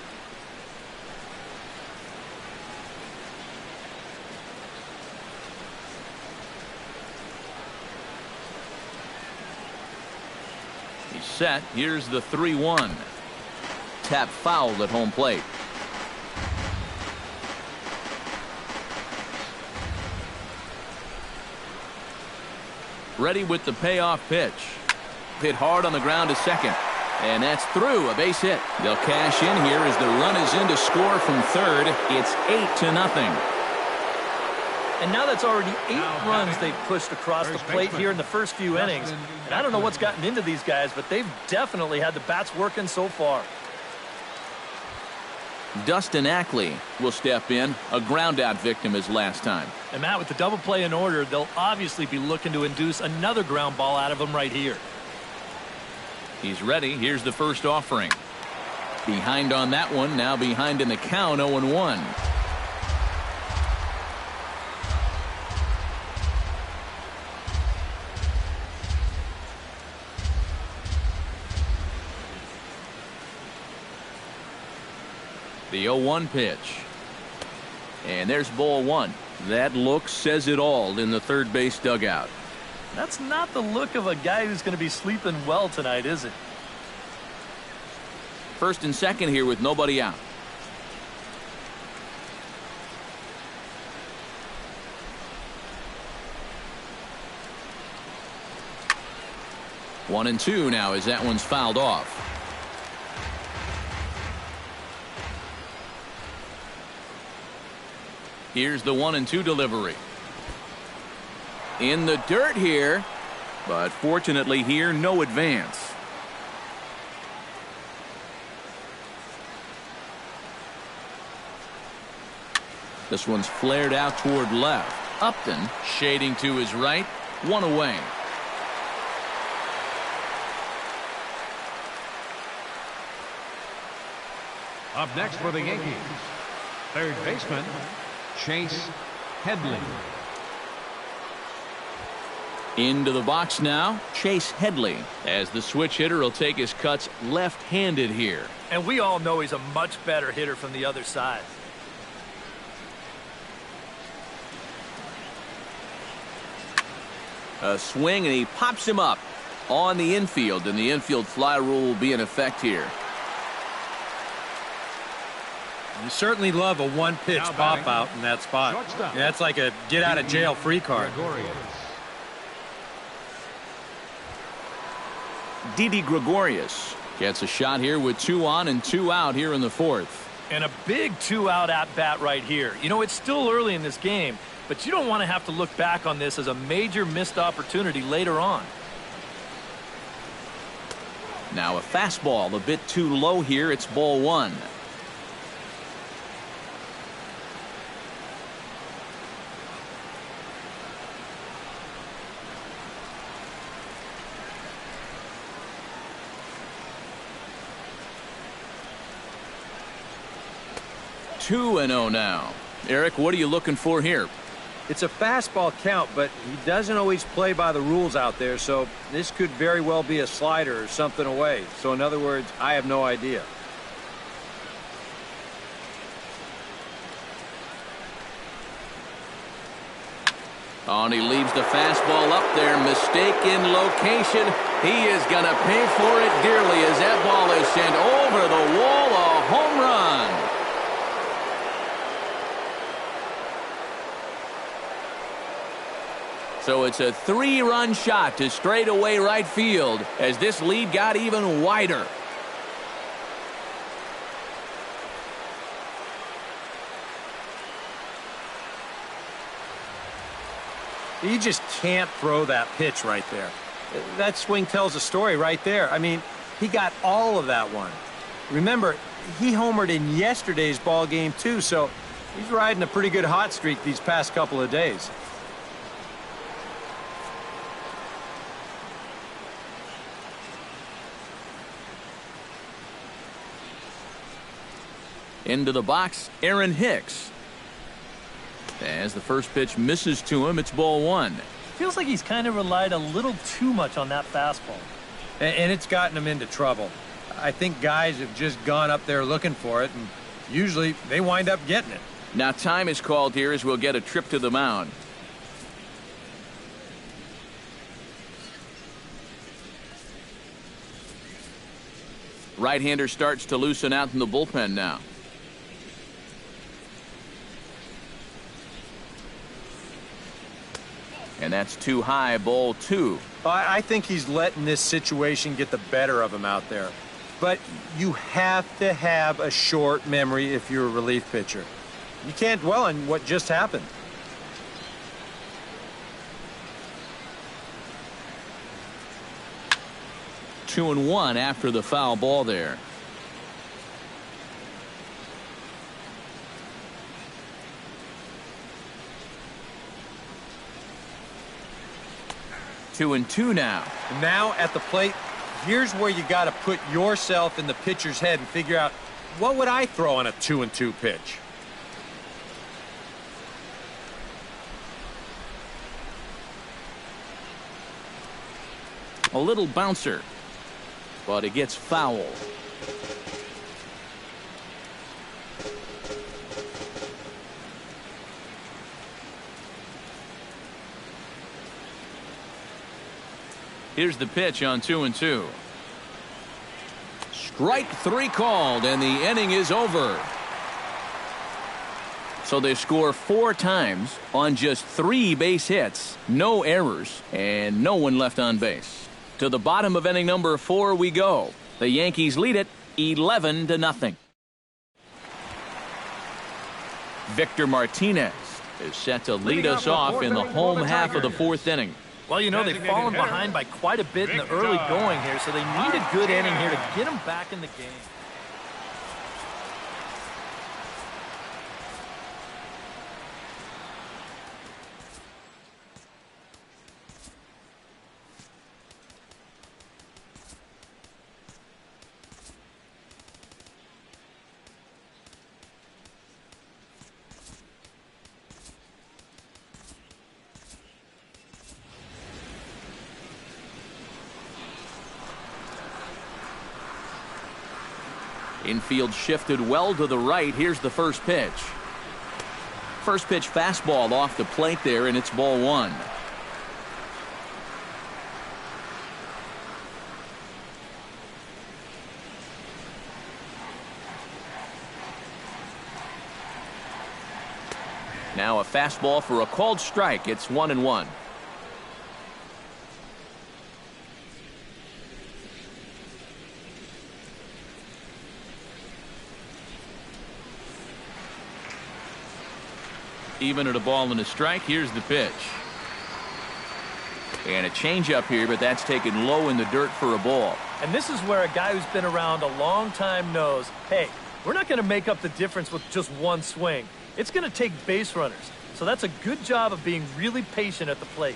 He's set. Here's the 3-1. Tap fouled at home plate. Ready with the payoff pitch. Hit hard on the ground to second. And that's through. A base hit. They'll cash in here as the run is in to score from third. It's 8-0. And now that's already 8 runs they've pushed across the plate here in the first few innings. And I don't know what's gotten into these guys, but they've definitely had the bats working so far. Dustin Ackley will step in. A ground out victim his last time. And Matt, with the double play in order, they'll obviously be looking to induce another ground ball out of him right here. He's ready. Here's the first offering. Behind on that one. Now behind in the count. 0-1. The 0-1 pitch. And there's ball 1. That look says it all in the third base dugout. That's not the look of a guy who's going to be sleeping well tonight, is it? First and second here with nobody out. One and two now as that one's fouled off. Here's the 1-2 delivery. In the dirt here, but fortunately here, no advance. This one's flared out toward left. Upton shading to his right. 1 away. Up next for the Yankees, third baseman, Chase Headley. Into the box now, Chase Headley, as the switch hitter will take his cuts left-handed here. And we all know he's a much better hitter from the other side. A swing, and he pops him up on the infield, and the infield fly rule will be in effect here. You certainly love a one-pitch pop out in that spot. Yeah, that's like a get-out-of-jail-free card. Didi Gregorius gets a shot here with 2 on and 2 out here in the 4th. And a big 2-out at-bat right here. You know, it's still early in this game, but you don't want to have to look back on this as a major missed opportunity later on. Now a fastball a bit too low here. It's ball 1. Two and 0 now. Eric, what are you looking for here? It's a fastball count, but he doesn't always play by the rules out there, so this could very well be a slider or something away. So in other words, I have no idea. Oh, and he leaves the fastball up there. Mistaken location. He is going to pay for it dearly as that ball is sent over the wall. A home run. So it's a 3-run shot to straightaway right field as this lead got even wider. You just can't throw that pitch right there. That swing tells a story right there. I mean, he got all of that one. Remember, he homered in yesterday's ball game too, so he's riding a pretty good hot streak these past couple of days. Into the box, Aaron Hicks. As the first pitch misses to him, it's ball 1. Feels like he's kind of relied a little too much on that fastball. And it's gotten him into trouble. I think guys have just gone up there looking for it, and usually they wind up getting it. Now time is called here as we'll get a trip to the mound. Right-hander starts to loosen out in the bullpen now. And that's too high, ball 2. I think he's letting this situation get the better of him out there. But you have to have a short memory if you're a relief pitcher. You can't dwell on what just happened. Two and 1 after the foul ball there. Two and 2 now. Now at the plate, here's where you got to put yourself in the pitcher's head and figure out, what would I throw on a 2-2 pitch? A little bouncer, but it gets foul. Here's the pitch on 2 and 2. Strike 3 called, and the inning is over. So they score 4 times on just 3 base hits, no errors, and no one left on base. To the bottom of inning number 4 we go. The Yankees lead it 11-0. Victor Martinez is set to lead us off in the home half of the 4th inning. Well, you know, they've fallen behind by quite a bit in the early going here, so they need a good inning here to get them back in the game. Infield shifted well to the right. Here's the first pitch. First pitch fastball off the plate there, and it's ball 1. Now a fastball for a called strike. It's 1-1. Even at a ball and a strike, here's the pitch. And a changeup here, but that's taken low in the dirt for a ball. And this is where a guy who's been around a long time knows, hey, we're not going to make up the difference with just one swing. It's going to take base runners. So that's a good job of being really patient at the plate.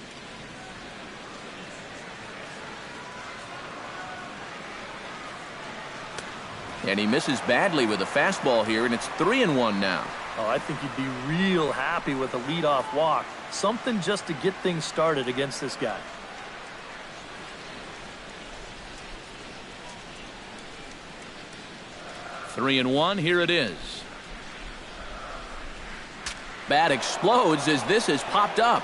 And he misses badly with a fastball here, and it's 3-1 now. Oh, I think he'd be real happy with a leadoff walk. Something just to get things started against this guy. Three and one, here it is. Bat explodes as this has popped up.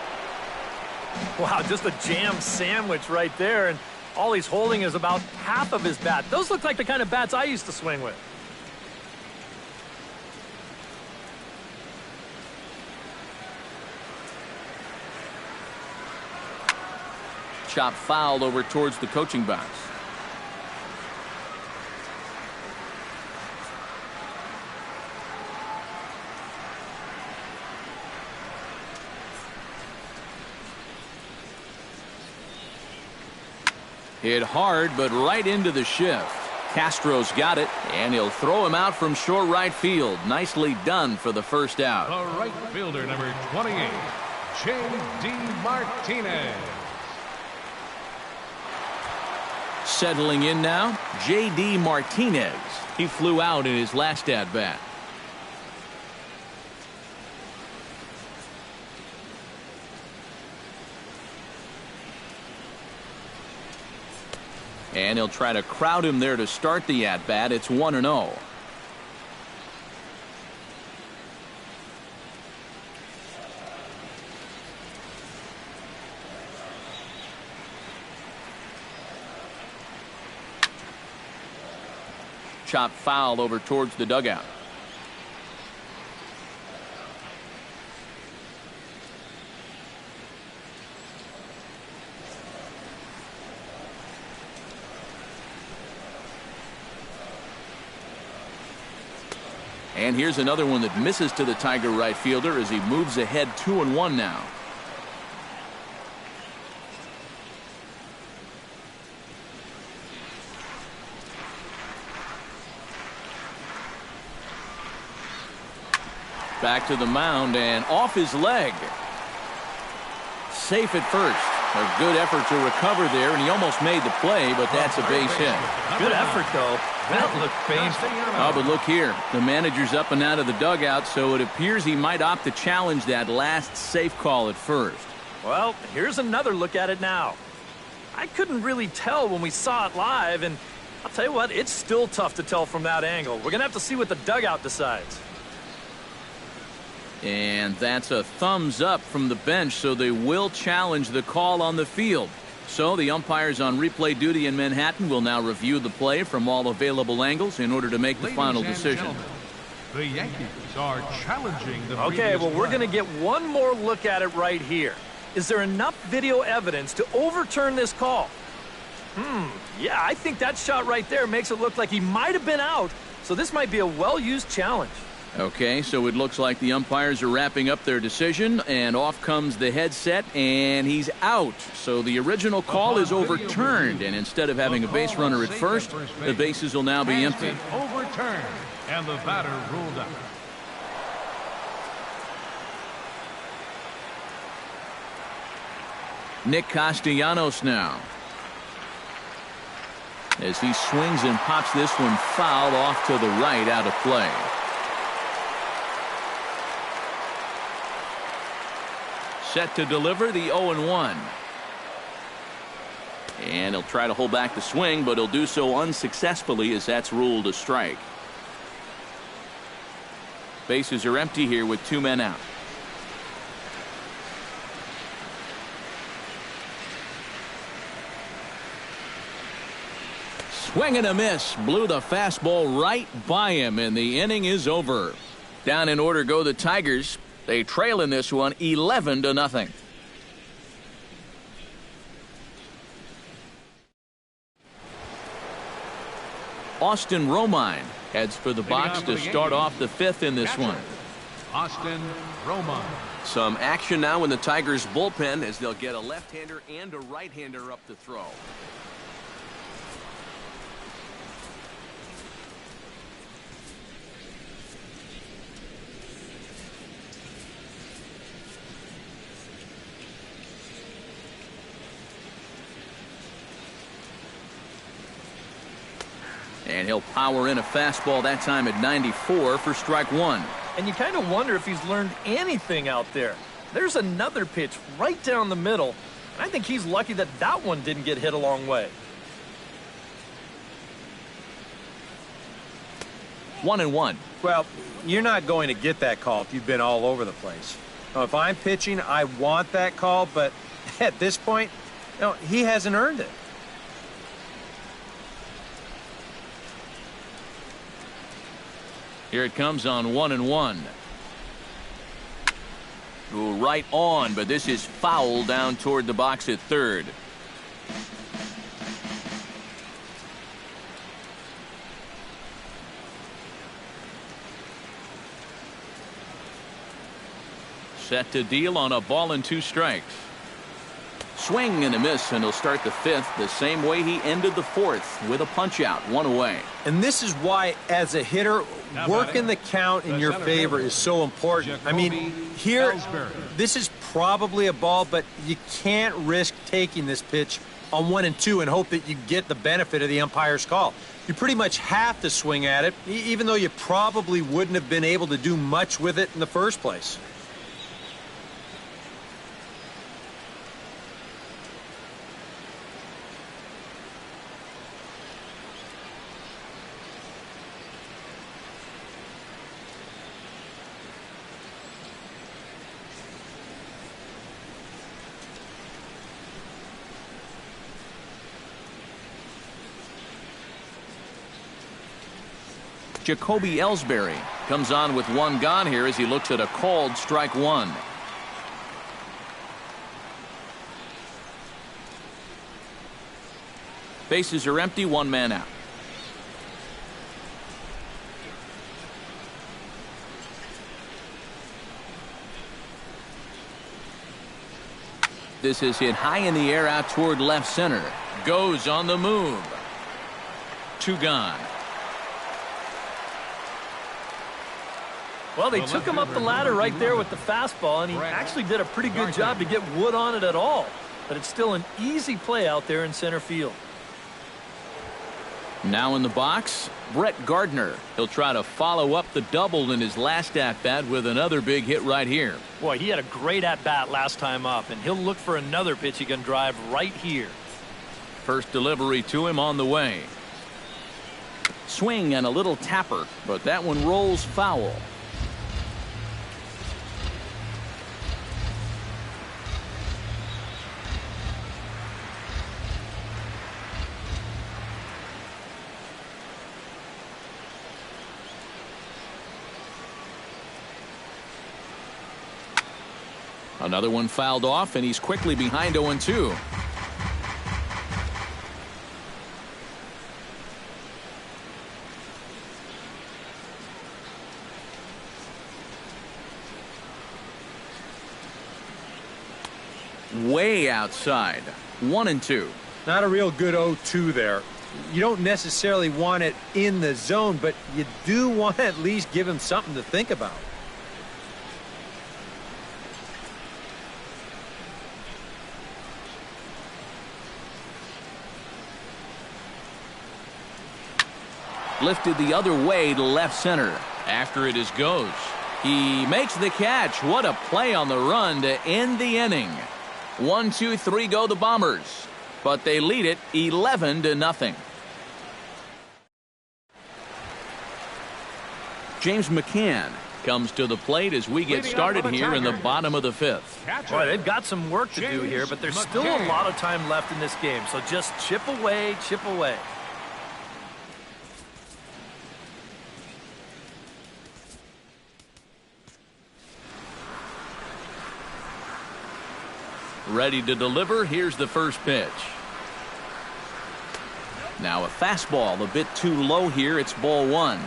Wow, just a jam sandwich right there, and all he's holding is about half of his bat. Those look like the kind of bats I used to swing with. Chop fouled over towards the coaching box. Hit hard, but right into the shift. Castro's got it, and he'll throw him out from short right field. Nicely done for the first out. The right fielder, number 28, J.D. Martinez. Settling in now, J.D. Martinez. He flew out in his last at-bat. And he'll try to crowd him there to start the at-bat. It's 1-0. Chop foul over towards the dugout. And here's another one that misses to the Tiger right fielder as he moves ahead 2-1 now. Back to the mound and off his leg. Safe at first. A good effort to recover there, and he almost made the play, but that's a base hit. Good effort, though. That looked painful. Oh, but look here. The manager's up and out of the dugout, so it appears he might opt to challenge that last safe call at first. Well, here's another look at it now. I couldn't really tell when we saw it live, and I'll tell you what, it's still tough to tell from that angle. We're going to have to see what the dugout decides. And that's a thumbs up from the bench, so they will challenge the call on the field. So the umpires on replay duty in Manhattan will now review the play from all available angles in order to make the final decision. The Yankees are challenging the Okay, well, we're going to get one more look at it right here. Is there enough video evidence to overturn this call? Yeah, I think that shot right there makes it look like he might have been out, so this might be a well-used challenge. Okay, so it looks like the umpires are wrapping up their decision, and off comes the headset, and he's out. So the original call is overturned, and instead of having a base runner at first, the bases will now be empty. Overturned, and the batter ruled out. Nick Castellanos now, as he swings and pops this one foul off to the right, out of play. Set to deliver the 0-1. And he'll try to hold back the swing, but he'll do so unsuccessfully as that's ruled a strike. Bases are empty here with 2 men out. Swing and a miss. Blew the fastball right by him, and the inning is over. Down in order go the Tigers. They trail in this one 11-0. Austin Romine heads for the box to start off the 5th in this one. Austin Roman. Some action now in the Tigers bullpen as they'll get a left-hander and a right-hander up to throw. And he'll power in a fastball that time at 94 for strike one. And you kind of wonder if he's learned anything out there. There's another pitch right down the middle. I think he's lucky that that one didn't get hit a long way. 1-1. Well, you're not going to get that call if you've been all over the place. Now, if I'm pitching, I want that call, but at this point, he hasn't earned it. Here it comes on 1-1. Go right on, but this is foul down toward the box at third. Set to deal on a ball and 2 strikes. Swing and a miss, and he'll start the 5th the same way he ended the 4th with a punch out, 1 away. And this is why, as a hitter, working the count in your favor is so important. I mean, here, this is probably a ball, but you can't risk taking this pitch on 1 and 2 and hope that you get the benefit of the umpire's call. You pretty much have to swing at it, even though you probably wouldn't have been able to do much with it in the first place. Jacoby Ellsbury comes on with 1 gone here as he looks at a called strike 1. Bases are empty, 1 man out. This is hit high in the air out toward left center. Goes on the move. 2 gone. Well, they took him up the ladder right there with the fastball, and he actually did a pretty good job to get wood on it at all. But it's still an easy play out there in center field. Now in the box, Brett Gardner. He'll try to follow up the double in his last at-bat with another big hit right here. Boy, he had a great at-bat last time up, and he'll look for another pitch he can drive right here. First delivery to him on the way. Swing and a little tapper, but that one rolls foul. Another one fouled off, and he's quickly behind 0-2. Way outside. 1-2. Not a real good 0-2 there. You don't necessarily want it in the zone, but you do want to at least give him something to think about. Lifted the other way to left center. After it is Goes. He makes the catch. What a play on the run to end the inning. 1, 2, 3 go the Bombers. But they lead it 11-0. James McCann comes to the plate as we get started here in the bottom of the 5th. Boy, they've got some work to do here, but there's still a lot of time left in this game. So just chip away, chip away. Ready to deliver. Here's the first pitch. Now a fastball a bit too low here. It's ball 1.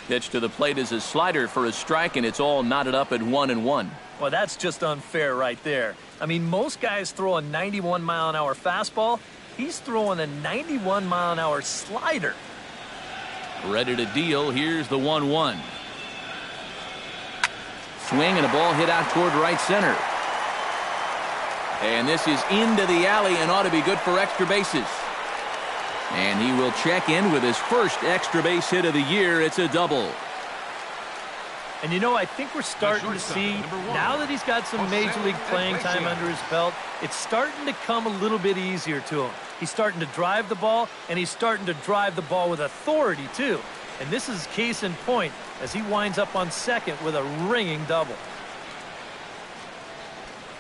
Pitch to the plate is a slider for a strike, and it's all knotted up at 1-1. Well, that's just unfair right there. I mean, most guys throw a 91-mile-an-hour fastball. He's throwing a 91-mile-an-hour slider. Ready to deal. Here's the 1-1. Swing and a ball hit out toward right center. And this is into the alley and ought to be good for extra bases. And he will check in with his first extra base hit of the year. It's a double. And you know, I think we're starting to see, now that he's got some major league playing time under his belt, it's starting to come a little bit easier to him. He's starting to drive the ball, and he's starting to drive the ball with authority, too. And this is case in point as he winds up on second with a ringing double.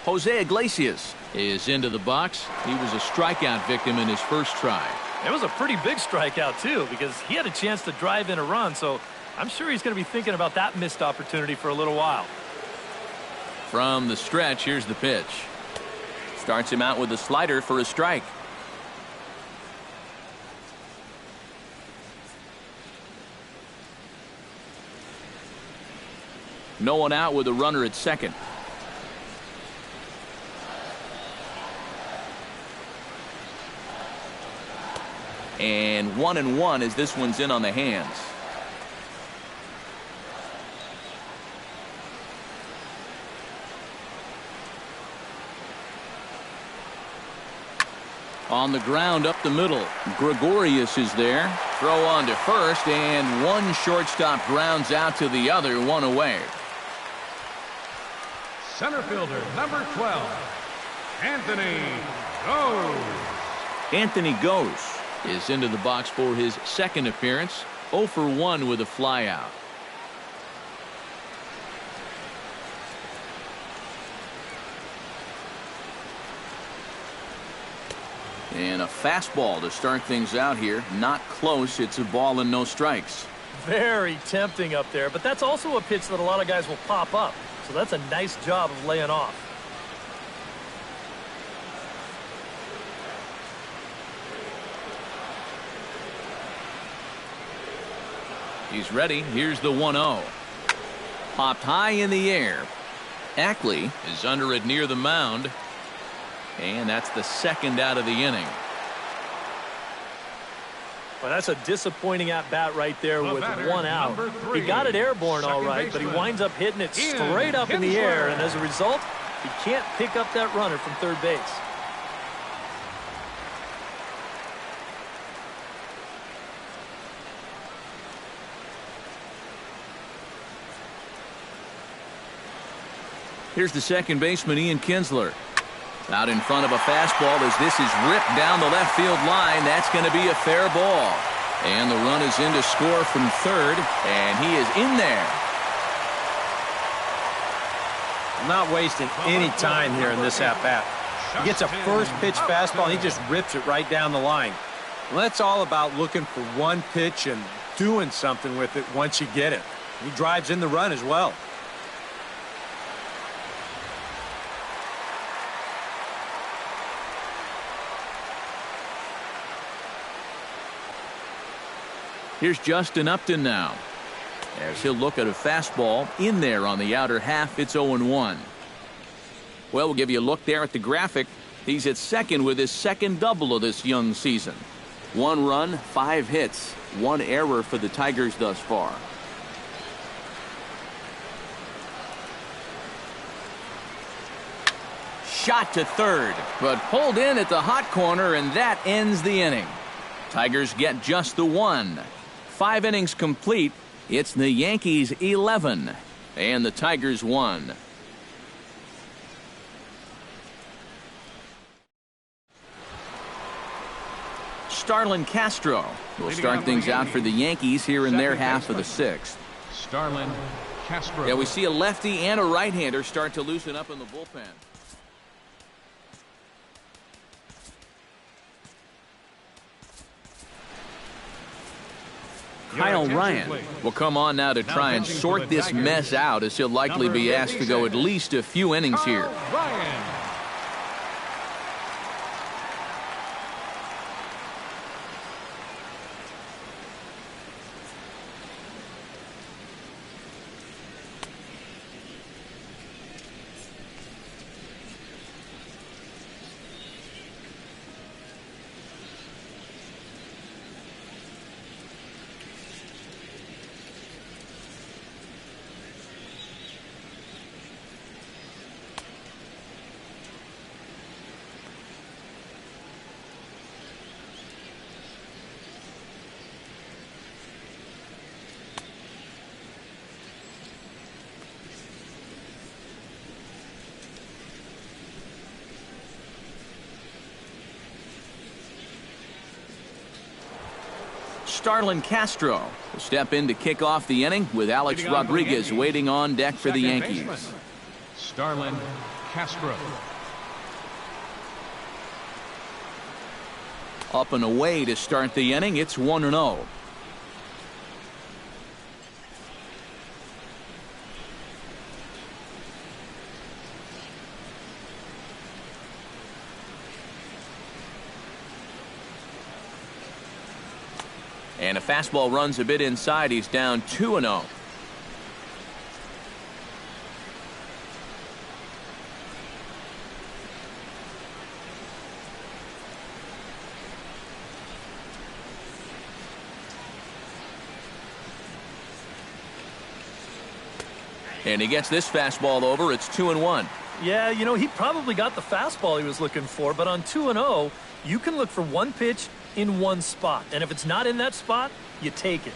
Jose Iglesias is into the box. He was a strikeout victim in his first try. It was a pretty big strikeout, too, because he had a chance to drive in a run, so I'm sure he's going to be thinking about that missed opportunity for a little while. From the stretch, here's the pitch. Starts him out with a slider for a strike. No one out with a runner at second. And 1-1 as this one's in on the hands. On the ground up the middle. Gregorius is there. Throw on to first, and one shortstop grounds out to the other, one away. Center fielder, number 12, Anthony Goes. Anthony Goes is into the box for his second appearance. 0 for 1 with a flyout. And a fastball to start things out here. Not close. It's a ball and no strikes. Very tempting up there, but that's also a pitch that a lot of guys will pop up. So that's a nice job of laying off. He's ready. Here's the 1-0. Popped high in the air. Ackley is under it near the mound. And that's the second out of the inning. Well, that's a disappointing at-bat right there with one out. He got it airborne all right, but he winds up hitting it straight up in the air, and as a result, he can't pick up that runner from third base. Here's the second baseman, Ian Kinsler. Out in front of a fastball as this is ripped down the left field line. That's going to be a fair ball. And the run is in to score from third, and he is in there. Not wasting any time here in this at-bat. He gets a first-pitch fastball, and he just rips it right down the line. Well, that's all about looking for one pitch and doing something with it once you get it. He drives in the run as well. Here's Justin Upton now. As he'll look at a fastball in there on the outer half. It's 0-1. Well, we'll give you a look there at the graphic. He's at second with his second double of this young season. 1 run, 5 hits, 1 error for the Tigers thus far. Shot to third, but pulled in at the hot corner, and that ends the inning. Tigers get just the 1. 5 innings complete. It's the Yankees 11 and the Tigers 1. Starlin Castro will start things out for the Yankees here in their half of the 6th. Starlin Castro. Yeah, we see a lefty and a right-hander start to loosen up in the bullpen. Kyle Ryan will come on now to try and sort this mess out, as he'll likely be asked to go at least a few innings here. Ryan. Starlin Castro will step in to kick off the inning with Alex Rodriguez waiting on deck for the Yankees. Starlin Castro. Up and away to start the inning. It's 1-0. And a fastball runs a bit inside. He's down 2-0. And he gets this fastball over. It's 2-1. Yeah, you know, he probably got the fastball he was looking for, but on 2-0, you can look for one pitch in one spot. And if it's not in that spot, you take it.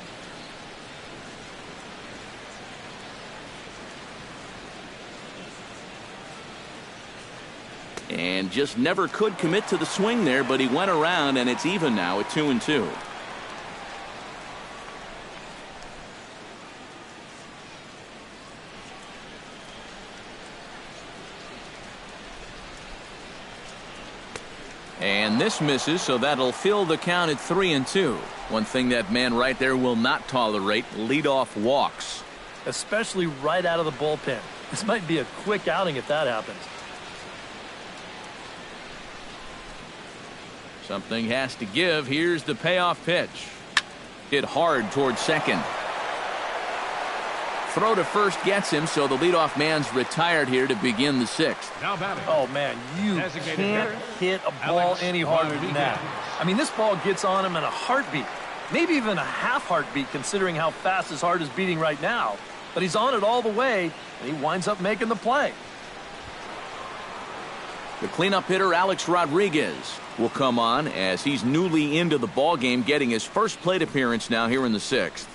And just never could commit to the swing there, but he went around, and it's even now at 2-2. And this misses, so that'll fill the count at 3-2. One thing that man right there will not tolerate: leadoff walks. Especially right out of the bullpen. This might be a quick outing if that happens. Something has to give. Here's the payoff pitch. Hit hard towards second. Throw to first gets him, so the leadoff man's retired here to begin the sixth. Now batting. Oh, man, you can't hit a ball any harder than that. I mean, this ball gets on him in a heartbeat. Maybe even a half heartbeat, considering how fast his heart is beating right now. But he's on it all the way, and he winds up making the play. The cleanup hitter, Alex Rodriguez, will come on as he's newly into the ballgame, getting his first plate appearance now here in the sixth.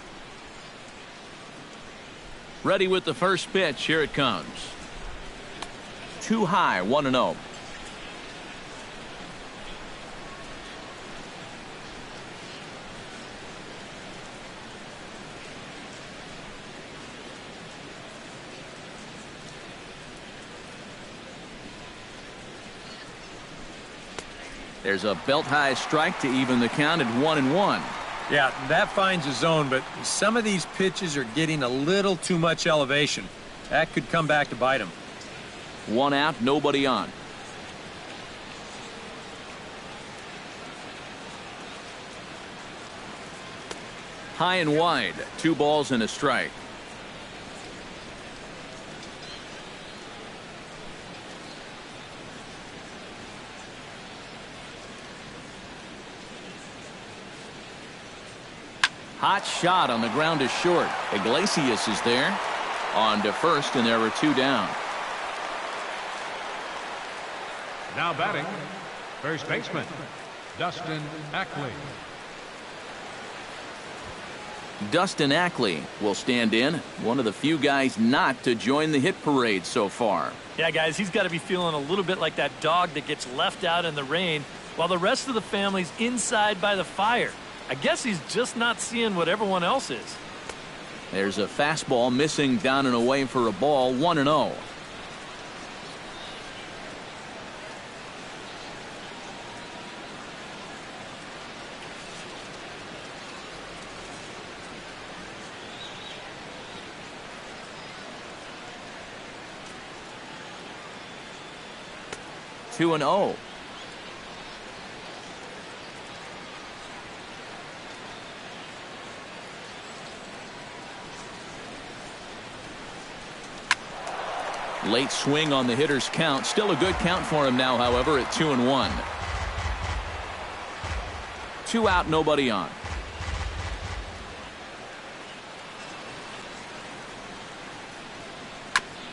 Ready with the first pitch. Here it comes. Too high, 1-0. There's a belt-high strike to even the count at 1-1. Yeah, that finds a zone, but some of these pitches are getting a little too much elevation. That could come back to bite him. One out, nobody on. High and wide, 2 balls and a strike. Hot shot on the ground is short. Iglesias is there on to first, and there are 2 down. Now batting, first baseman, Dustin Ackley. Dustin Ackley will stand in, one of the few guys not to join the hit parade so far. Yeah, guys, he's got to be feeling a little bit like that dog that gets left out in the rain while the rest of the family's inside by the fire. I guess he's just not seeing what everyone else is. There's a fastball missing down and away for a ball, 1-0. Two and 0. Late swing on the hitter's count. Still a good count for him now, however, at 2-1. 2 out, nobody on.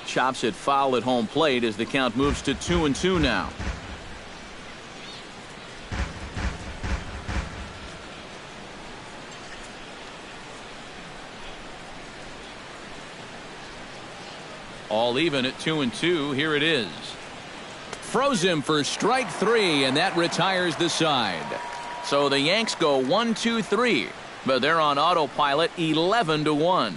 Chops it foul at home plate as the count moves to 2-2 now. All even at 2-2. Here it is. Froze him for strike 3, and that retires the side. So the Yanks go 1-2-3. but they're on autopilot 11-1.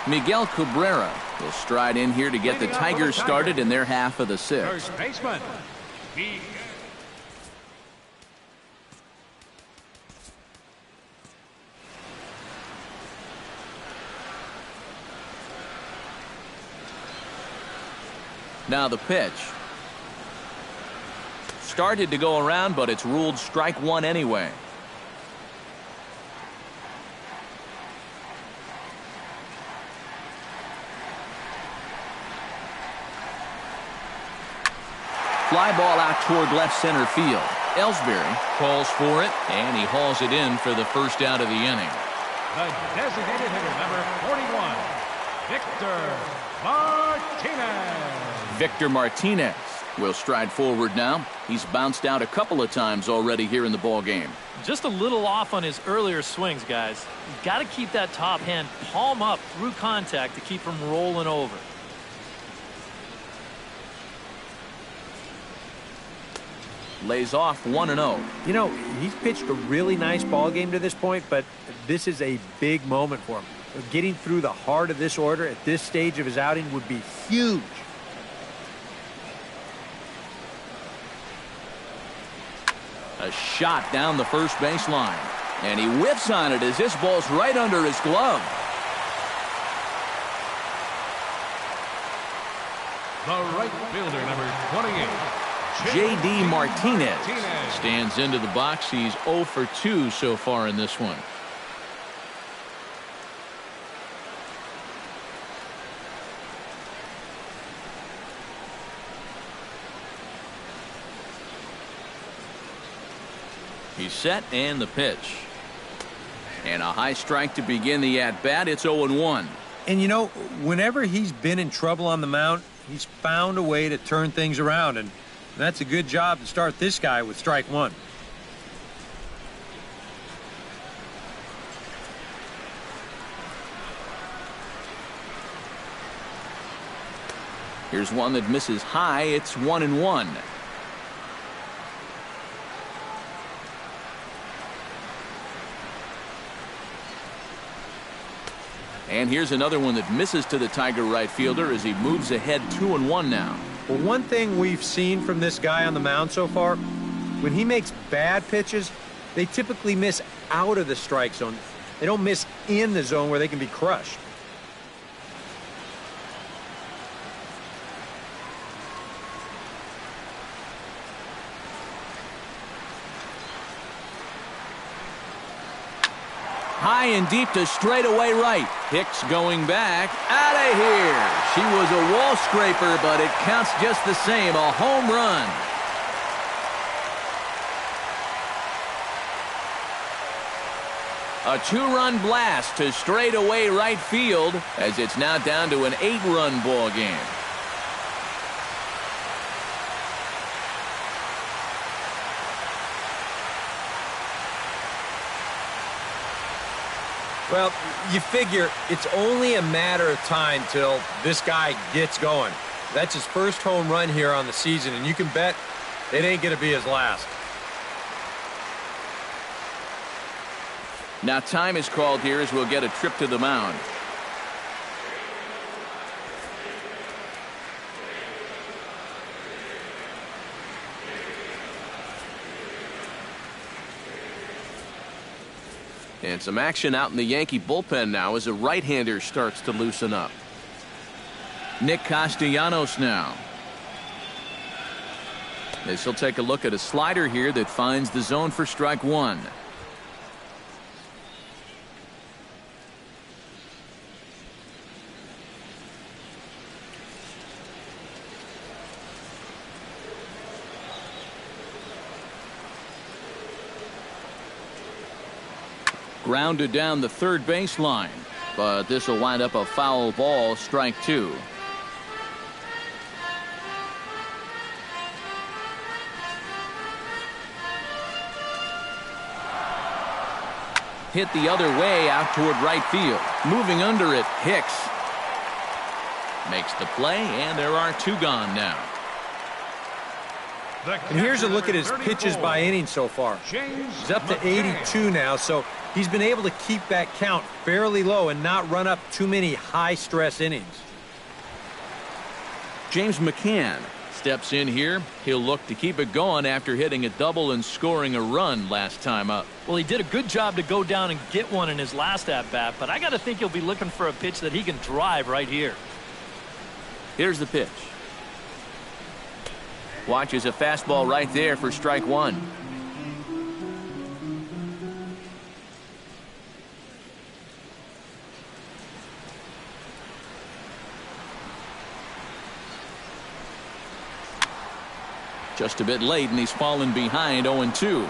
Miguel Cabrera will stride in here to get the Tigers started in their half of the sixth. First baseman. Now the pitch. Started to go around, but it's ruled strike one anyway. Fly ball out toward left center field. Ellsbury calls for it, and he hauls it in for the first out of the inning. The designated hitter, number 41, Victor Martinez. Victor Martinez will stride forward now. He's bounced out a couple of times already here in the ball game. Just a little off on his earlier swings, guys. You've got to keep that top hand palm up through contact to keep him rolling over. Lays off 1-0. You know, he's pitched a really nice ball game to this point, but this is a big moment for him. Getting through the heart of this order at this stage of his outing would be huge. A shot down the first base line, and he whiffs on it as this ball's right under his glove. The right fielder, number 28. J.D. Martinez stands into the box. He's 0 for 2 so far in this one. He's set, and the pitch. And a high strike to begin the at-bat. It's 0-1. And, you know, whenever he's been in trouble on the mound, he's found a way to turn things around, and that's a good job to start this guy with strike one. Here's one that misses high. It's 1-1. And here's another one that misses to the Tiger right fielder as he moves ahead 2-1 now. Well, one thing we've seen from this guy on the mound so far, when he makes bad pitches, they typically miss out of the strike zone. They don't miss in the zone where they can be crushed. High and deep to straightaway right. Hicks going back. Out of here. She was a wall scraper, but it counts just the same. A home run. A 2-run blast to straightaway right field as it's now down to an 8-run ball game. Well, you figure it's only a matter of time till this guy gets going. That's his first home run here on the season, and you can bet it ain't going to be his last. Now time is called here as we'll get a trip to the mound. And some action out in the Yankee bullpen now as a right-hander starts to loosen up. Nick Castellanos now. This will take a look at a slider here that finds the zone for strike one. Grounded down the third baseline, but this will wind up a foul ball, strike two. Hit the other way out toward right field. Moving under it, Hicks makes the play, and there are two gone now. And here's a look at his pitches by inning so far. He's up to 82 now, so he's been able to keep that count fairly low and not run up too many high-stress innings. James McCann steps in here. He'll look to keep it going after hitting a double and scoring a run last time up. Well, he did a good job to go down and get one in his last at-bat, but I got to think he'll be looking for a pitch that he can drive right here. Here's the pitch. Watches a fastball right there for strike one. Just a bit late, and he's fallen behind 0-2.